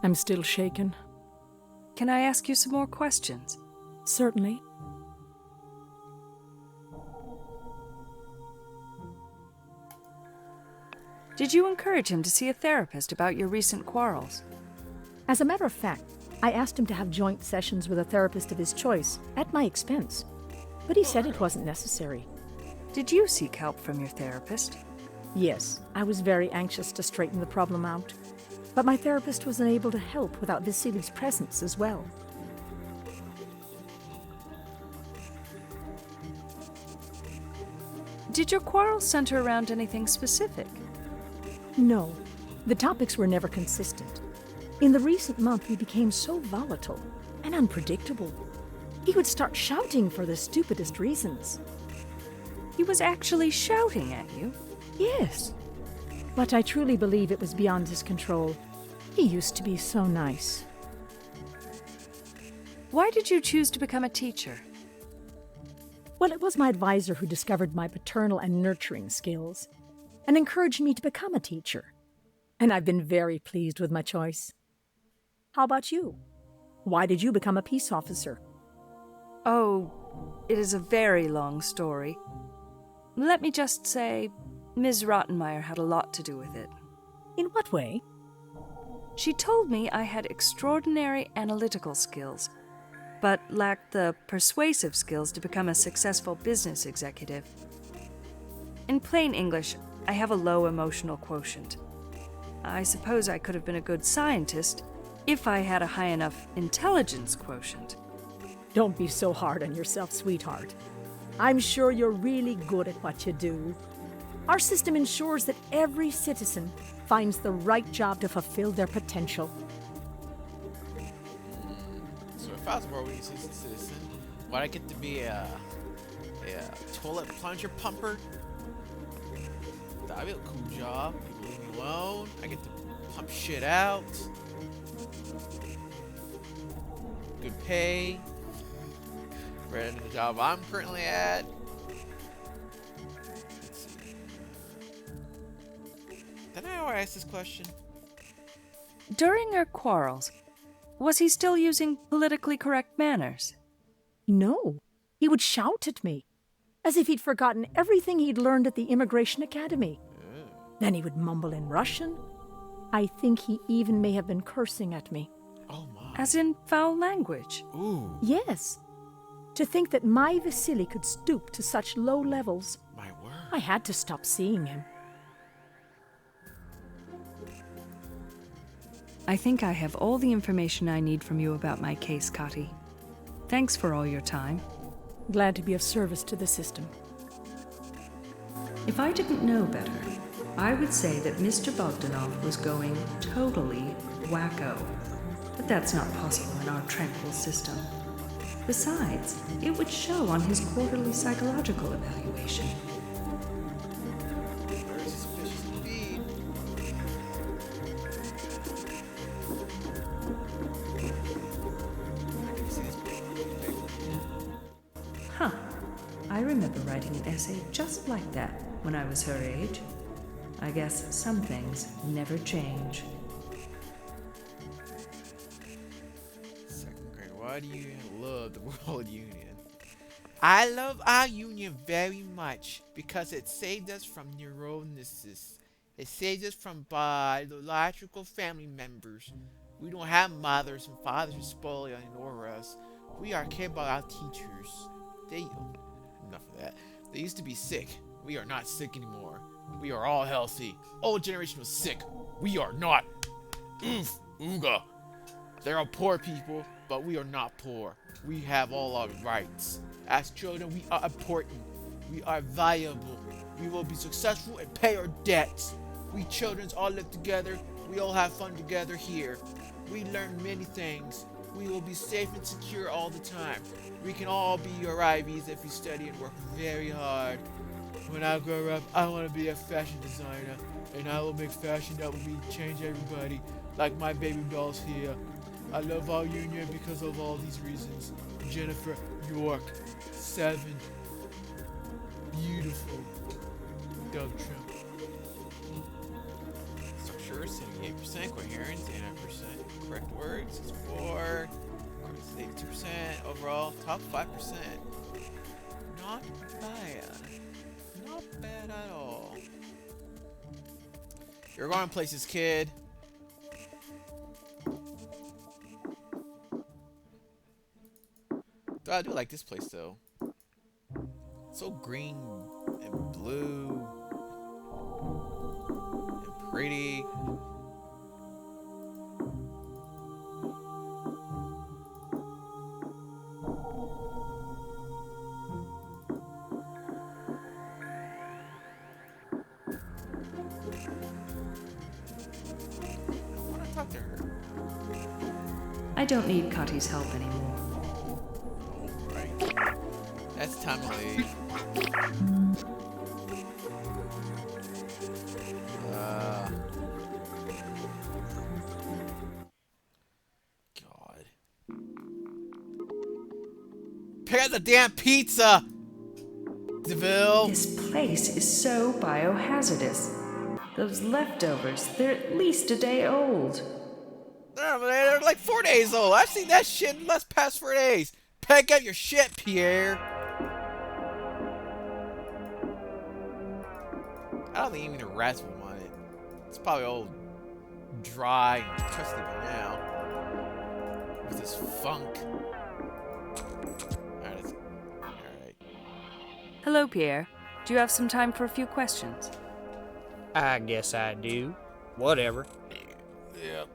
I'm still shaken. Can I ask you some more questions? Certainly. Did you encourage him to see a therapist about your recent quarrels? As a matter of fact, I asked him to have joint sessions with a therapist of his choice, at my expense. But he said it wasn't necessary. Did you seek help from your therapist? Yes, I was very anxious to straighten the problem out. But my therapist was unable to help without Vasily's presence as well. Did your quarrels center around anything specific? No, the topics were never consistent. In the recent month, he became so volatile and unpredictable. He would start shouting for the stupidest reasons. He was actually shouting at you? Yes. But I truly believe it was beyond his control. He used to be so nice. Why did you choose to become a teacher? Well, it was my advisor who discovered my paternal and nurturing skills and encouraged me to become a teacher. And I've been very pleased with my choice. How about you? Why did you become a peace officer? Oh, it is a very long story. Let me just say, Ms. Rottenmeier had a lot to do with it. In what way? She told me I had extraordinary analytical skills, but lacked the persuasive skills to become a successful business executive. In plain English, I have a low emotional quotient. I suppose I could have been a good scientist if I had a high enough intelligence quotient. Don't be so hard on yourself, sweetheart. I'm sure you're really good at what you do. Our system ensures that every citizen finds the right job to fulfill their potential. So if I was more with a citizen, would I get to be a toilet plunger pumper? That'd be a cool job. People leave me alone. I get to pump shit out. Good pay. Better than the job I'm currently at. Let's see. Did I already ask this question? During your quarrels, was he still using politically correct manners? No. He would shout at me, as if he'd forgotten everything he'd learned at the Immigration Academy. Then he would mumble in Russian, I think he even may have been cursing at me. Oh my. As in foul language? Ooh. Yes. To think that my Vasily could stoop to such low levels. My word. I had to stop seeing him. I think I have all the information I need from you about my case, Kati. Thanks for all your time. Glad to be of service to the system. If I didn't know better, I would say that Mr. Bogdanov was going totally wacko. But that's not possible in our tranquil system. Besides, it would show on his quarterly psychological evaluation. Very suspicious indeed. I can see this paper. Huh. I remember writing an essay just like that when I was her age. I guess some things never change. Second grade. Why do you love the World Union? I love our union very much because it saved us from neurosis. It saved us from biological family members. We don't have mothers and fathers who spoil and ignore us. We are cared about our teachers. Enough of that. They used to be sick. We are not sick anymore. We are all healthy. Old generation was sick. We are not. Oof, ooga. There are poor people, but we are not poor. We have all our rights. As children, we are important. We are valuable. We will be successful and pay our debts. We children all live together. We all have fun together here. We learn many things. We will be safe and secure all the time. We can all be your Ivies if we study and work very hard. When I grow up, I want to be a fashion designer, and I will make fashion that will change everybody, like my baby dolls here. I love our union because of all these reasons. Jennifer, York, 7. Beautiful. Doug Trump. Structure, 78%. Coherence, 89%. Correct words, 64. 82%. Overall, top 5%. Not bad. Not bad at all. You're going places, kid. I do like this place though. It's so green and blue and pretty. I want to talk to her. I don't need Kati's help anymore. That's time to leave. God. Pick up the damn pizza! DeVille! This place is so biohazardous. Those leftovers, they're at least a day old. They're like 4 days old. I've seen that shit in less past 4 days. Pick up your shit, Pierre. I don't think even the rats would want it. It's probably all dry and crusty by now. With this funk. Alright. Hello, Pierre. Do you have some time for a few questions? I guess I do. Whatever. Yep.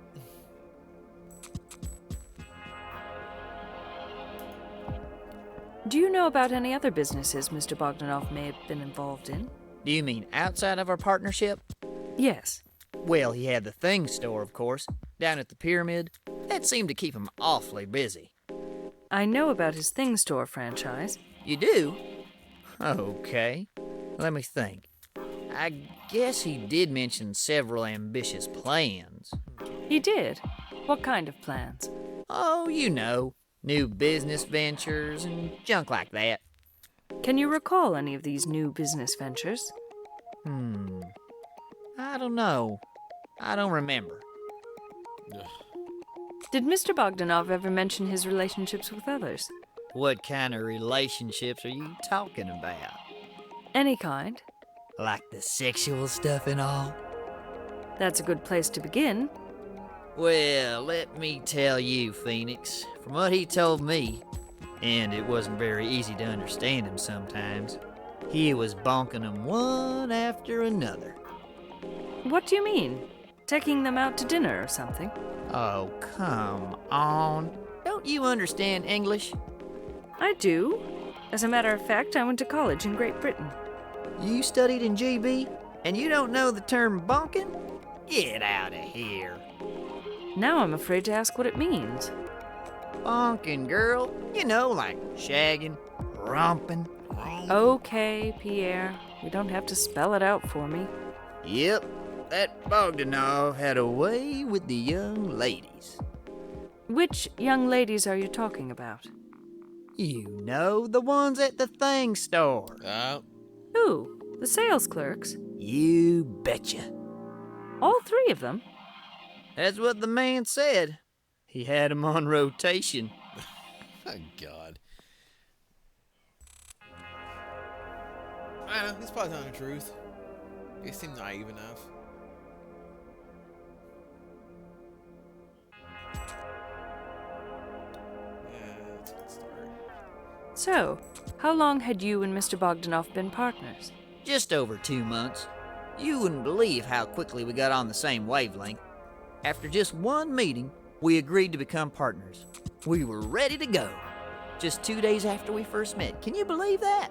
Do you know about any other businesses Mr. Bogdanov may have been involved in? Do you mean outside of our partnership? Yes. Well, he had the thing store, of course, down at the pyramid. That seemed to keep him awfully busy. I know about his thing store franchise. You do? Okay. Let me think. I guess he did mention several ambitious plans. He did? What kind of plans? Oh, you know, new business ventures and junk like that. Can you recall any of these new business ventures? I don't know. I don't remember. Did Mr. Bogdanov ever mention his relationships with others? What kind of relationships are you talking about? Any kind. Like the sexual stuff and all? That's a good place to begin. Well, let me tell you, Phoenix, from what he told me, and it wasn't very easy to understand him sometimes, he was bonking them one after another. What do you mean? Taking them out to dinner or something? Oh, come on. Don't you understand English? I do. As a matter of fact, I went to college in Great Britain. You studied in GB, and you don't know the term bonking? Get out of here. Now I'm afraid to ask what it means. Bonking, girl. You know, like shagging, romping. Okay, Pierre. You don't have to spell it out for me. Yep, that Bogdanov had a way with the young ladies. Which young ladies are you talking about? You know, the ones at the thing store. Who? The sales clerks? You betcha. All three of them? That's what the man said. He had 'em on rotation. My God. I don't know, he's probably telling the truth. They seem naive enough. Yeah, that's a good start. So, how long had you and Mr. Bogdanov been partners? Just over 2 months. You wouldn't believe how quickly we got on the same wavelength. After just one meeting, we agreed to become partners. We were ready to go. Just 2 days after we first met. Can you believe that?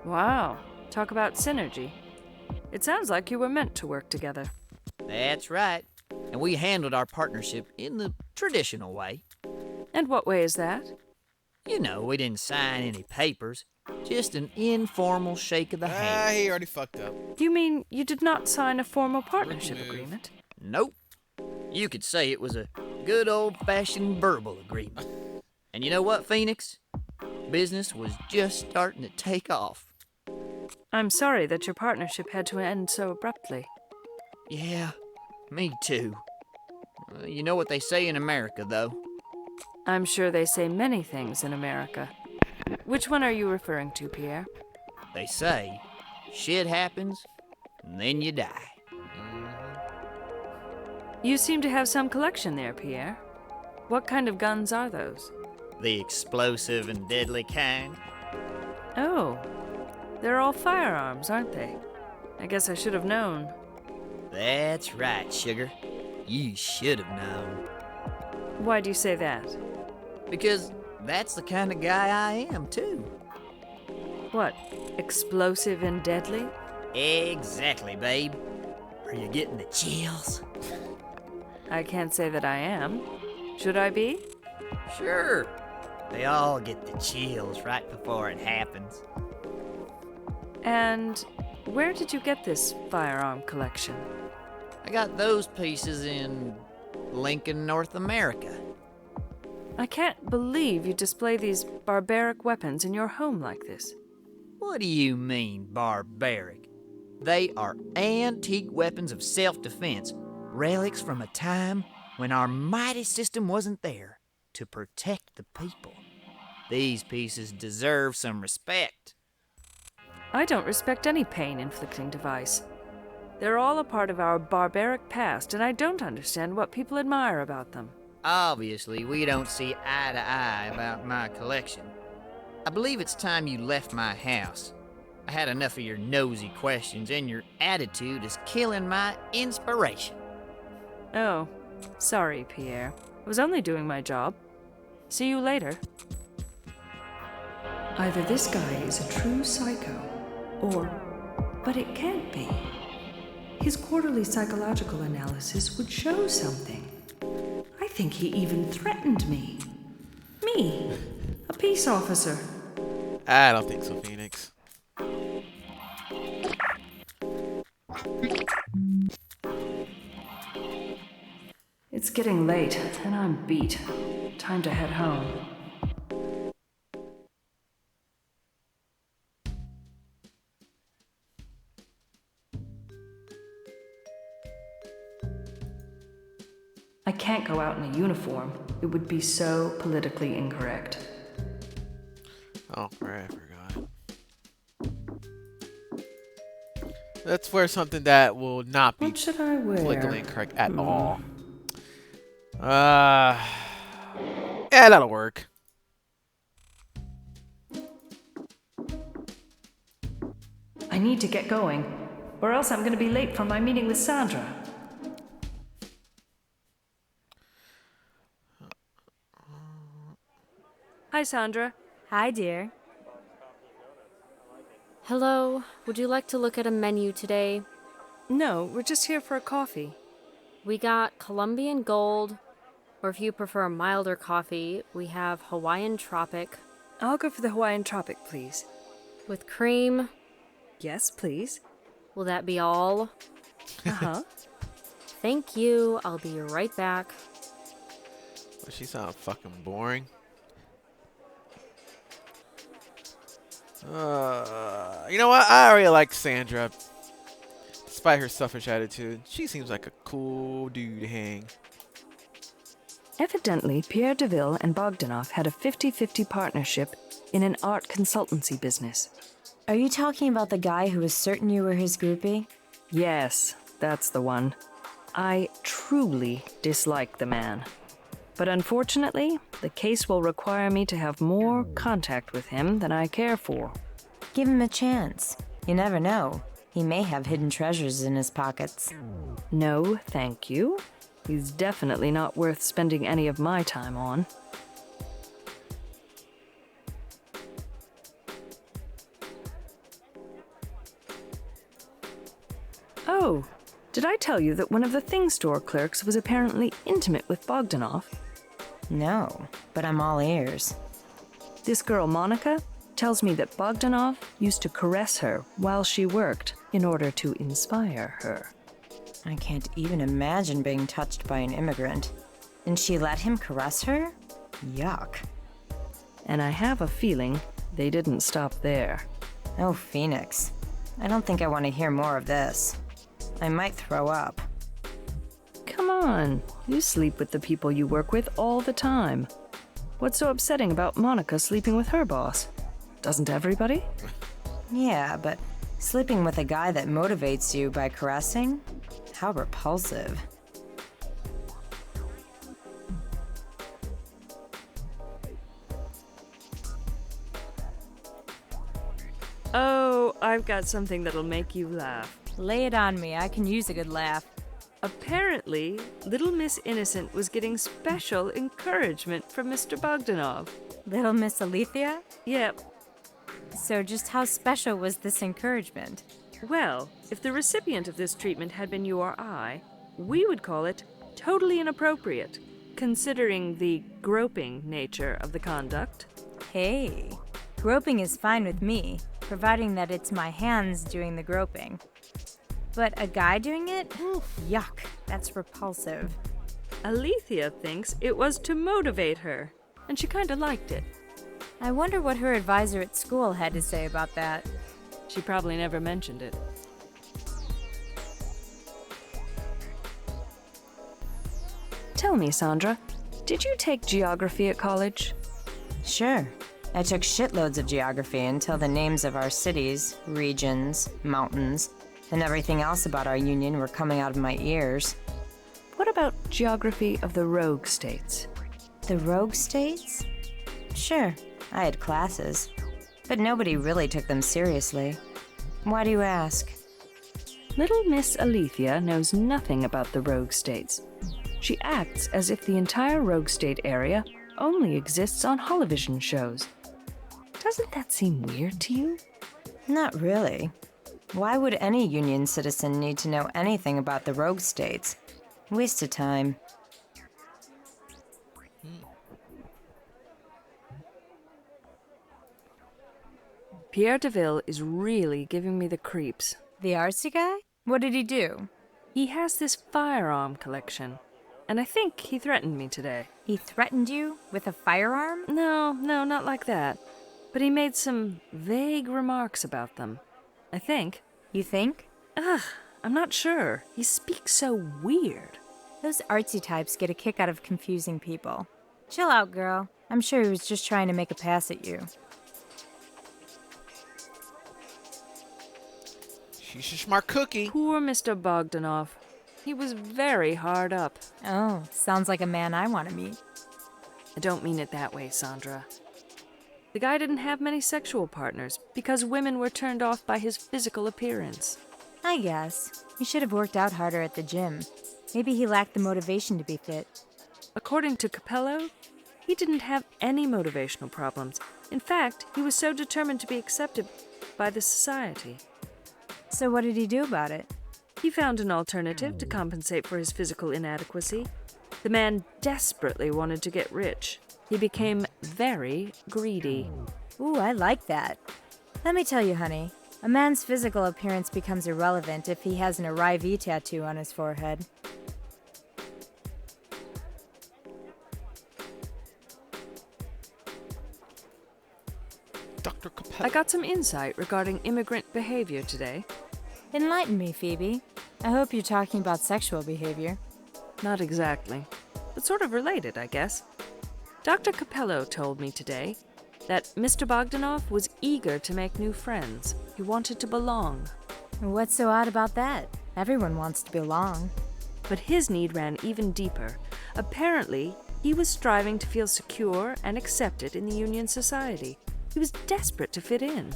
Wow, talk about synergy. It sounds like you were meant to work together. That's right. And we handled our partnership in the traditional way. And what way is that? You know, we didn't sign any papers. Just an informal shake of the hand. He already fucked up. You mean you did not sign a formal partnership agreement? Nope. You could say it was a good old-fashioned verbal agreement. And you know what, Phoenix? Business was just starting to take off. I'm sorry that your partnership had to end so abruptly. Yeah, me too. You know what they say in America, though? I'm sure they say many things in America. Which one are you referring to, Pierre? They say shit happens, and then you die. You seem to have some collection there, Pierre. What kind of guns are those? The explosive and deadly kind. Oh, they're all firearms, aren't they? I guess I should have known. That's right, sugar. You should have known. Why do you say that? Because that's the kind of guy I am, too. What, explosive and deadly? Exactly, babe. Are you getting the chills? I can't say that I am. Should I be? Sure. They all get the chills right before it happens. And where did you get this firearm collection? I got those pieces in Lincoln, North America. I can't believe you display these barbaric weapons in your home like this. What do you mean, barbaric? They are antique weapons of self-defense, relics from a time when our mighty system wasn't there to protect the people. These pieces deserve some respect. I don't respect any pain-inflicting device. They're all a part of our barbaric past, and I don't understand what people admire about them. Obviously, we don't see eye to eye about my collection. I believe it's time you left my house. I had enough of your nosy questions, and your attitude is killing my inspiration. Oh, sorry, Pierre. I was only doing my job. See you later. Either this guy is a true psycho, or... But it can't be. His quarterly psychological analysis would show something. I think he even threatened me. Me, a peace officer. I don't think so, Phoenix. It's getting late, and I'm beat. Time to head home. I can't go out in a uniform. It would be so politically incorrect. Oh, right, I forgot. Let's wear something that will not be What should I wear? politically incorrect at all. Yeah, that'll work. I need to get going, or else I'm going to be late for my meeting with Sandra. Hi, Sandra. Hi, dear. Hello, would you like to look at a menu today? No, we're just here for a coffee. We got Colombian Gold, or if you prefer a milder coffee, we have Hawaiian Tropic. I'll go for the Hawaiian Tropic, please. With cream. Yes, please. Will that be all? Uh-huh. Thank you. I'll be right back. Well, she sounds fucking boring. You know what? I really like Sandra. Despite her selfish attitude, she seems like a cool dude to hang. Evidently, Pierre DeVille and Bogdanov had a 50-50 partnership in an art consultancy business. Are you talking about the guy who was certain you were his groupie? Yes, that's the one. I truly dislike the man. But unfortunately, the case will require me to have more contact with him than I care for. Give him a chance. You never know. He may have hidden treasures in his pockets. No, thank you. He's definitely not worth spending any of my time on. Oh, did I tell you that one of the thing store clerks was apparently intimate with Bogdanov? No, but I'm all ears. This girl, Monica, tells me that Bogdanov used to caress her while she worked in order to inspire her. I can't even imagine being touched by an immigrant. And she let him caress her? Yuck. And I have a feeling they didn't stop there. Oh, Phoenix. I don't think I want to hear more of this. I might throw up. Come on, you sleep with the people you work with all the time. What's so upsetting about Monica sleeping with her boss? Doesn't everybody? Yeah, but sleeping with a guy that motivates you by caressing? How repulsive. Oh, I've got something that'll make you laugh. Lay it on me. I can use a good laugh. Apparently, Little Miss Innocent was getting special encouragement from Mr. Bogdanov. Little Miss Alethea? Yep. So just how special was this encouragement? Well, if the recipient of this treatment had been you or I, we would call it totally inappropriate, considering the groping nature of the conduct. Hey, groping is fine with me, providing that it's my hands doing the groping. But a guy doing it? Yuck, that's repulsive. Alethea thinks it was to motivate her, and she kinda liked it. I wonder what her advisor at school had to say about that. She probably never mentioned it. Tell me, Sandra, did you take geography at college? Sure. I took shitloads of geography until the names of our cities, regions, mountains, and everything else about our union were coming out of my ears. What about geography of the rogue states? The rogue states? Sure, I had classes, but nobody really took them seriously. Why do you ask? Little Miss Alethea knows nothing about the rogue states. She acts as if the entire rogue state area only exists on holovision shows. Doesn't that seem weird to you? Not really. Why would any union citizen need to know anything about the rogue states? Waste of time. Pierre DeVille is really giving me the creeps. The artsy guy? What did he do? He has this firearm collection, and I think he threatened me today. He threatened you with a firearm? No, not like that. But he made some vague remarks about them. I think. You think? I'm not sure. He speaks so weird. Those artsy types get a kick out of confusing people. Chill out, girl. I'm sure he was just trying to make a pass at you. She's a smart cookie. Poor Mr. Bogdanov. He was very hard up. Oh, sounds like a man I want to meet. I don't mean it that way, Sandra. The guy didn't have many sexual partners because women were turned off by his physical appearance. I guess. He should have worked out harder at the gym. Maybe he lacked the motivation to be fit. According to Capello, he didn't have any motivational problems. In fact, he was so determined to be accepted by the society. So what did he do about it? He found an alternative to compensate for his physical inadequacy. The man desperately wanted to get rich. He became very greedy. Ooh, I like that. Let me tell you, honey, a man's physical appearance becomes irrelevant if he has an Arrivee tattoo on his forehead. Dr. Capello. I got some insight regarding immigrant behavior today. Enlighten me, Phoebe. I hope you're talking about sexual behavior. Not exactly, but sort of related, I guess. Dr. Capello told me today that Mr. Bogdanov was eager to make new friends. He wanted to belong. What's so odd about that? Everyone wants to belong. But his need ran even deeper. Apparently, he was striving to feel secure and accepted in the Union society. He was desperate to fit in.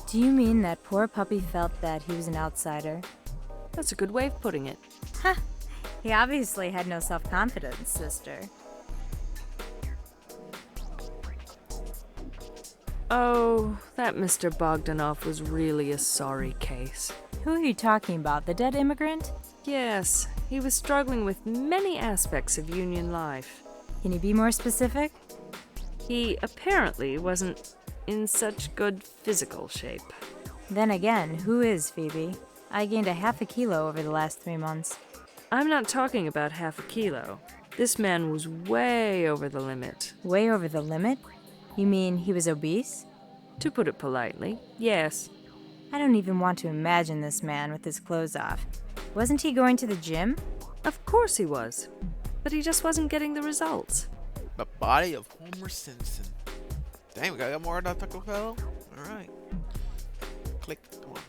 Do you mean that poor puppy felt that he was an outsider? That's a good way of putting it. Ha! He obviously had no self-confidence, sister. Oh, that Mr. Bogdanov was really a sorry case. Who are you talking about, the dead immigrant? Yes, he was struggling with many aspects of Union life. Can you be more specific? He apparently wasn't in such good physical shape. Then again, who is Phoebe? I gained a half a kilo over the last 3 months. I'm not talking about half a kilo. This man was way over the limit. Way over the limit? You mean he was obese? To put it politely, yes. I don't even want to imagine this man with his clothes off. Wasn't he going to the gym? Of course he was. But he just wasn't getting the results. The body of Homer Simpson. Dang, we got more of Dr. Capello? Alright. Click. Come on.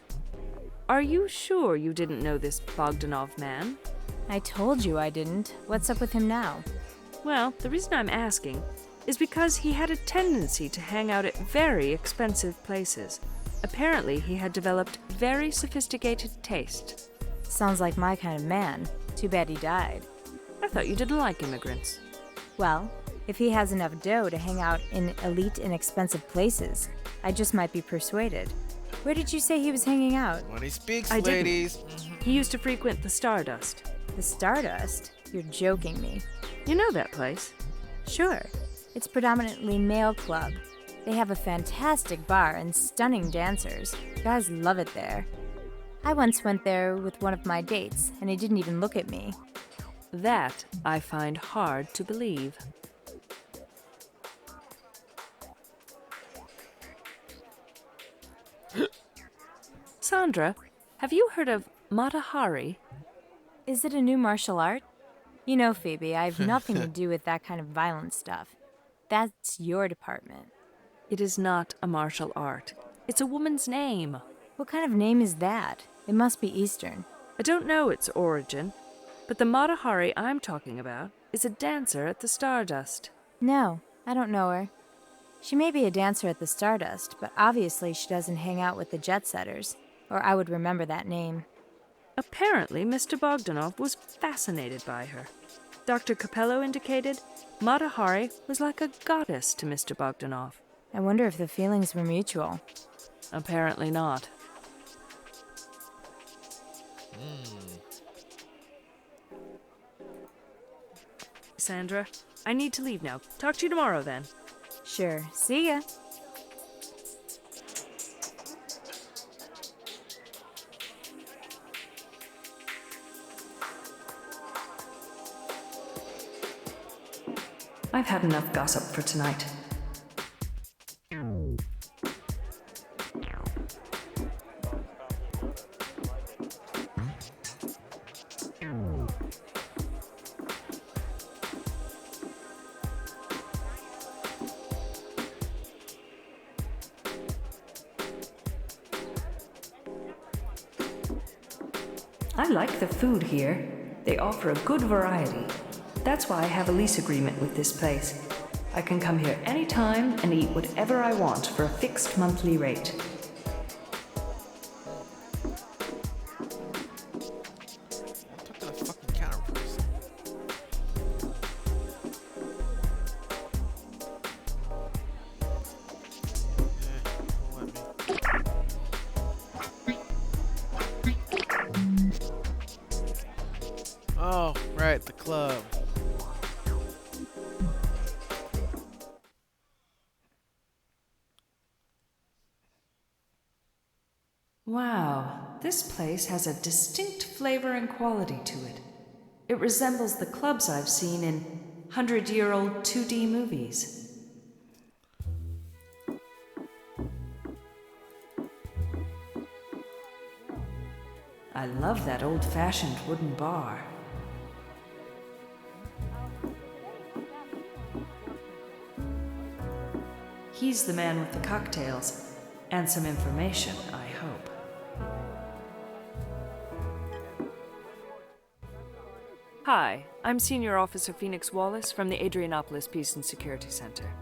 Are you sure you didn't know this Bogdanov man? I told you I didn't. What's up with him now? Well, the reason I'm asking is because he had a tendency to hang out at very expensive places. Apparently, he had developed very sophisticated taste. Sounds like my kind of man. Too bad he died. I thought you didn't like immigrants. Well, if he has enough dough to hang out in elite and expensive places, I just might be persuaded. Where did you say he was hanging out? When he speaks, I ladies. didn't. He used to frequent the Stardust. The Stardust? You're joking me. You know that place? Sure. It's predominantly male club. They have a fantastic bar and stunning dancers. Guys love it there. I once went there with one of my dates, and he didn't even look at me. That I find hard to believe. Sandra, have you heard of Mata Hari? Is it a new martial art? You know, Phoebe, I have nothing to do with that kind of violent stuff. That's your department. It is not a martial art. It's a woman's name. What kind of name is that? It must be Eastern. I don't know its origin, but the Mata Hari I'm talking about is a dancer at the Stardust. No, I don't know her. She may be a dancer at the Stardust, but obviously she doesn't hang out with the jet setters, or I would remember that name. Apparently, Mr. Bogdanov was fascinated by her. Dr. Capello indicated Mata Hari was like a goddess to Mr. Bogdanov. I wonder if the feelings were mutual. Apparently not. Sandra, I need to leave now. Talk to you tomorrow then. Sure. See ya. I've had enough gossip for tonight. I like the food here. They offer a good variety. That's why I have a lease agreement with this place. I can come here anytime and eat whatever I want for a fixed monthly rate. Talk to the fucking counter person. Won't let me. Oh, right, the club. Wow, this place has a distinct flavor and quality to it. It resembles the clubs I've seen in 100-year-old 2D movies. I love that old-fashioned wooden bar. He's the man with the cocktails and some information, I hope. Hi, I'm Senior Officer Phoenix Wallace from the Adrianopolis Peace and Security Center.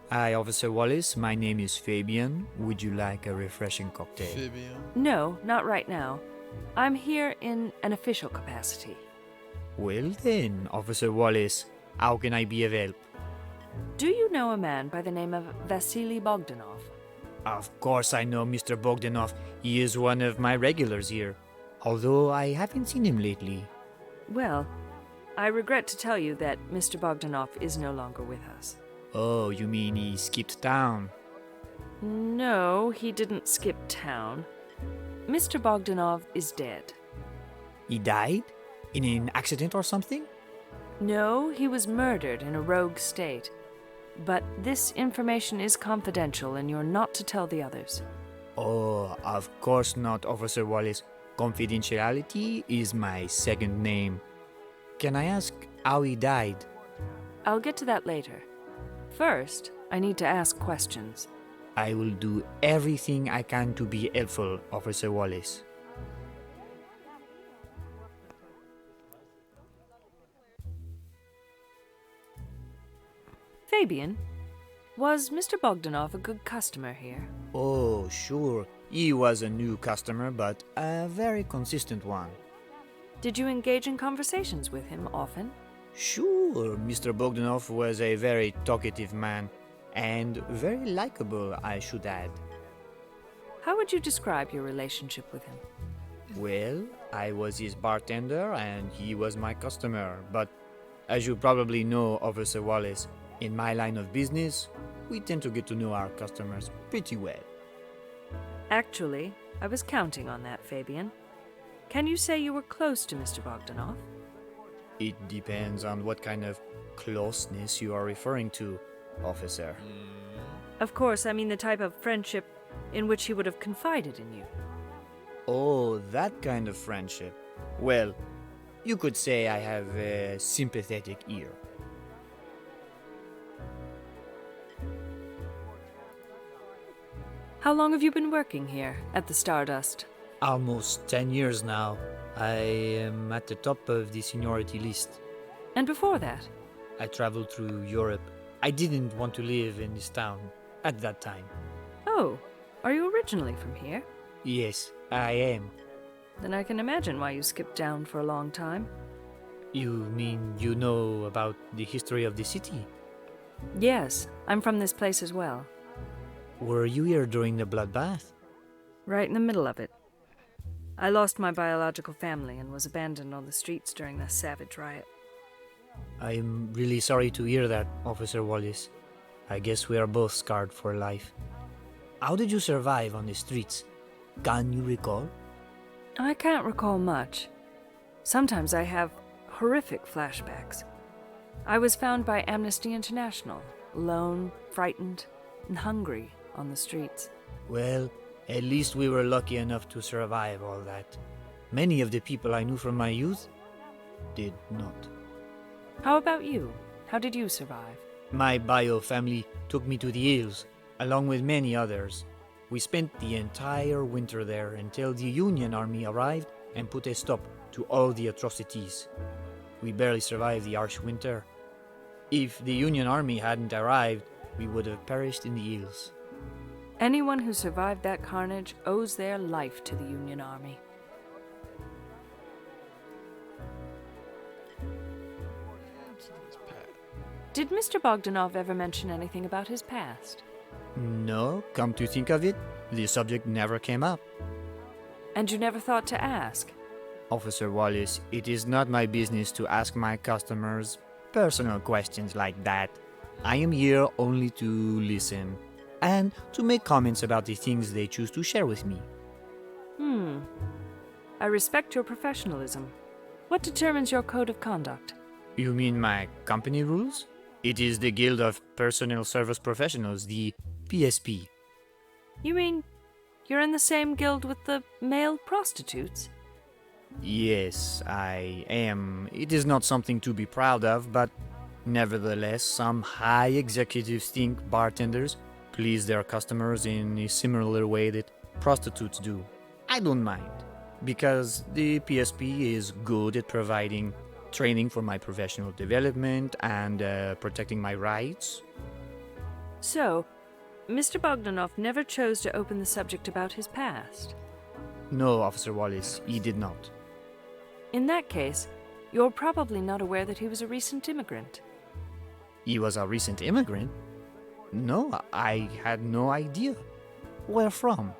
Hi, Officer Wallace. My name is Fabian. Would you like a refreshing cocktail? No, not right now. I'm here in an official capacity. Well then, Officer Wallace, how can I be of help? Do you know a man by the name of Vasily Bogdanov? Of course I know Mr. Bogdanov. He is one of my regulars here, although I haven't seen him lately. Well, I regret to tell you that Mr. Bogdanov is no longer with us. Oh, you mean he skipped town? No, he didn't skip town. Mr. Bogdanov is dead. He died? In an accident or something? No, he was murdered in a rogue state. But this information is confidential and you're not to tell the others. Oh, of course not, Officer Wallace. Confidentiality is my second name. Can I ask how he died? I'll get to that later. First, I need to ask questions. I will do everything I can to be helpful, Officer Wallace. Fabian, was Mr. Bogdanov a good customer here? Oh, sure. He was a new customer, but a very consistent one. Did you engage in conversations with him often? Sure, Mr. Bogdanov was a very talkative man, and very likable, I should add. How would you describe your relationship with him? Well, I was his bartender and he was my customer, but as you probably know, Officer Wallace, in my line of business, we tend to get to know our customers pretty well. Actually, I was counting on that, Fabian. Can you say you were close to Mr. Bogdanov? It depends on what kind of closeness you are referring to, officer. Of course, I mean the type of friendship in which he would have confided in you. Oh, that kind of friendship. Well, you could say I have a sympathetic ear. How long have you been working here at the Stardust? Almost 10 years now. I am at the top of the seniority list. And before that? I traveled through Europe. I didn't want to live in this town at that time. Oh, are you originally from here? Yes, I am. Then I can imagine why you skipped down for a long time. You mean you know about the history of the city? Yes, I'm from this place as well. Were you here during the bloodbath? Right in the middle of it. I lost my biological family and was abandoned on the streets during the savage riot. I'm really sorry to hear that, Officer Wallace. I guess we are both scarred for life. How did you survive on the streets? Can you recall? I can't recall much. Sometimes I have horrific flashbacks. I was found by Amnesty International, alone, frightened, and hungry on the streets. Well, at least we were lucky enough to survive all that. Many of the people I knew from my youth did not. How about you? How did you survive? My bio family took me to the hills, along with many others. We spent the entire winter there until the Union Army arrived and put a stop to all the atrocities. We barely survived the harsh winter. If the Union Army hadn't arrived, we would have perished in the hills. Anyone who survived that carnage owes their life to the Union Army. Did Mr. Bogdanov ever mention anything about his past? No, come to think of it, the subject never came up. And you never thought to ask? Officer Wallace, it is not my business to ask my customers personal questions like that. I am here only to listen and to make comments about the things they choose to share with me. I respect your professionalism. What determines your code of conduct? You mean my company rules? It is the Guild of Personnel Service Professionals, the PSP. You mean you're in the same guild with the male prostitutes? Yes, I am. It is not something to be proud of, but nevertheless, some high executives think bartenders please their customers in a similar way that prostitutes do. I don't mind, because the PSP is good at providing training for my professional development and protecting my rights. So, Mr. Bogdanov never chose to open the subject about his past? No, Officer Wallace, he did not. In that case, you're probably not aware that he was a recent immigrant. He was a recent immigrant? No, I had no idea. Where from?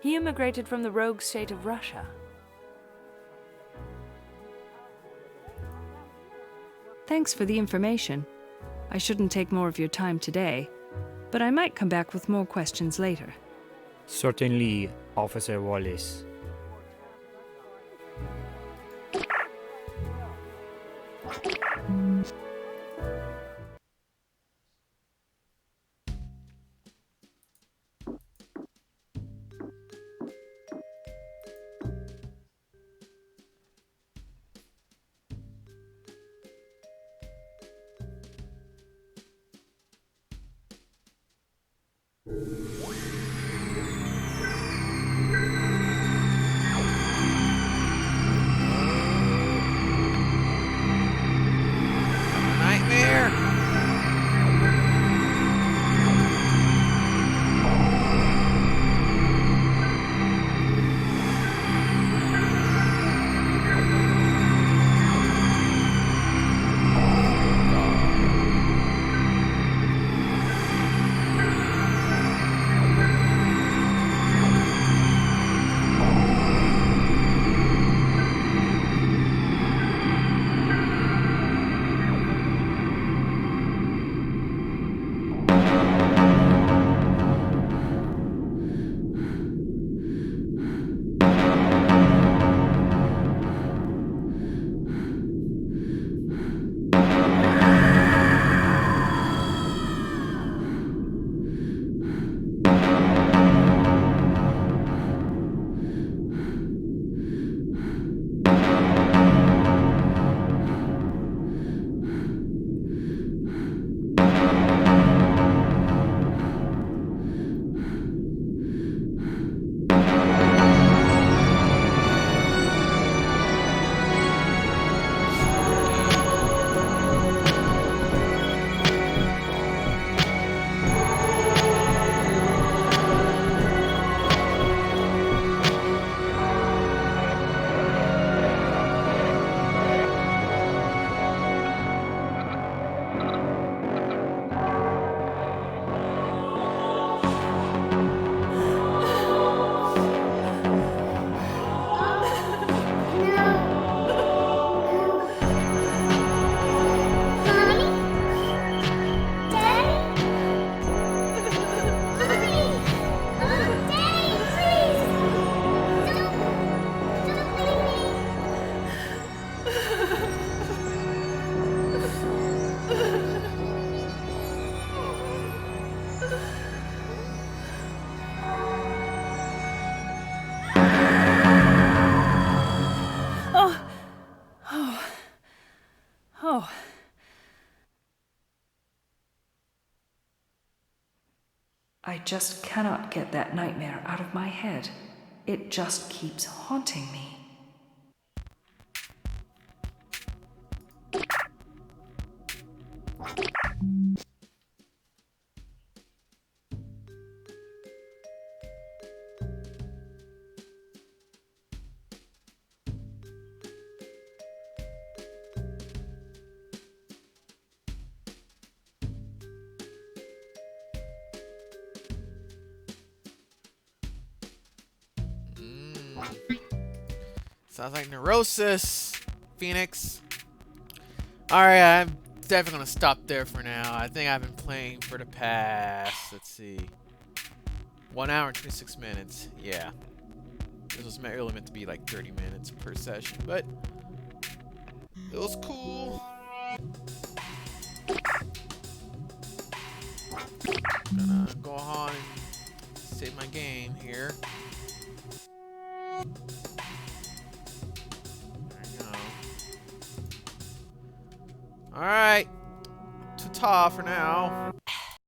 He immigrated from the rogue state of Russia. Thanks for the information. I shouldn't take more of your time today, but I might come back with more questions later. Certainly, Officer Wallace. Nightmare. I just cannot get that nightmare out of my head. It just keeps haunting me. Sounds like neurosis, Phoenix. Alright, I'm definitely gonna stop there for now. I think I've been playing for the past, let's see, 1 hour and 26 minutes. Yeah. This was really meant to be like 30 minutes per session, but it was cool. Gonna go on and save my game here. There you go. Alright. Ta-ta for now.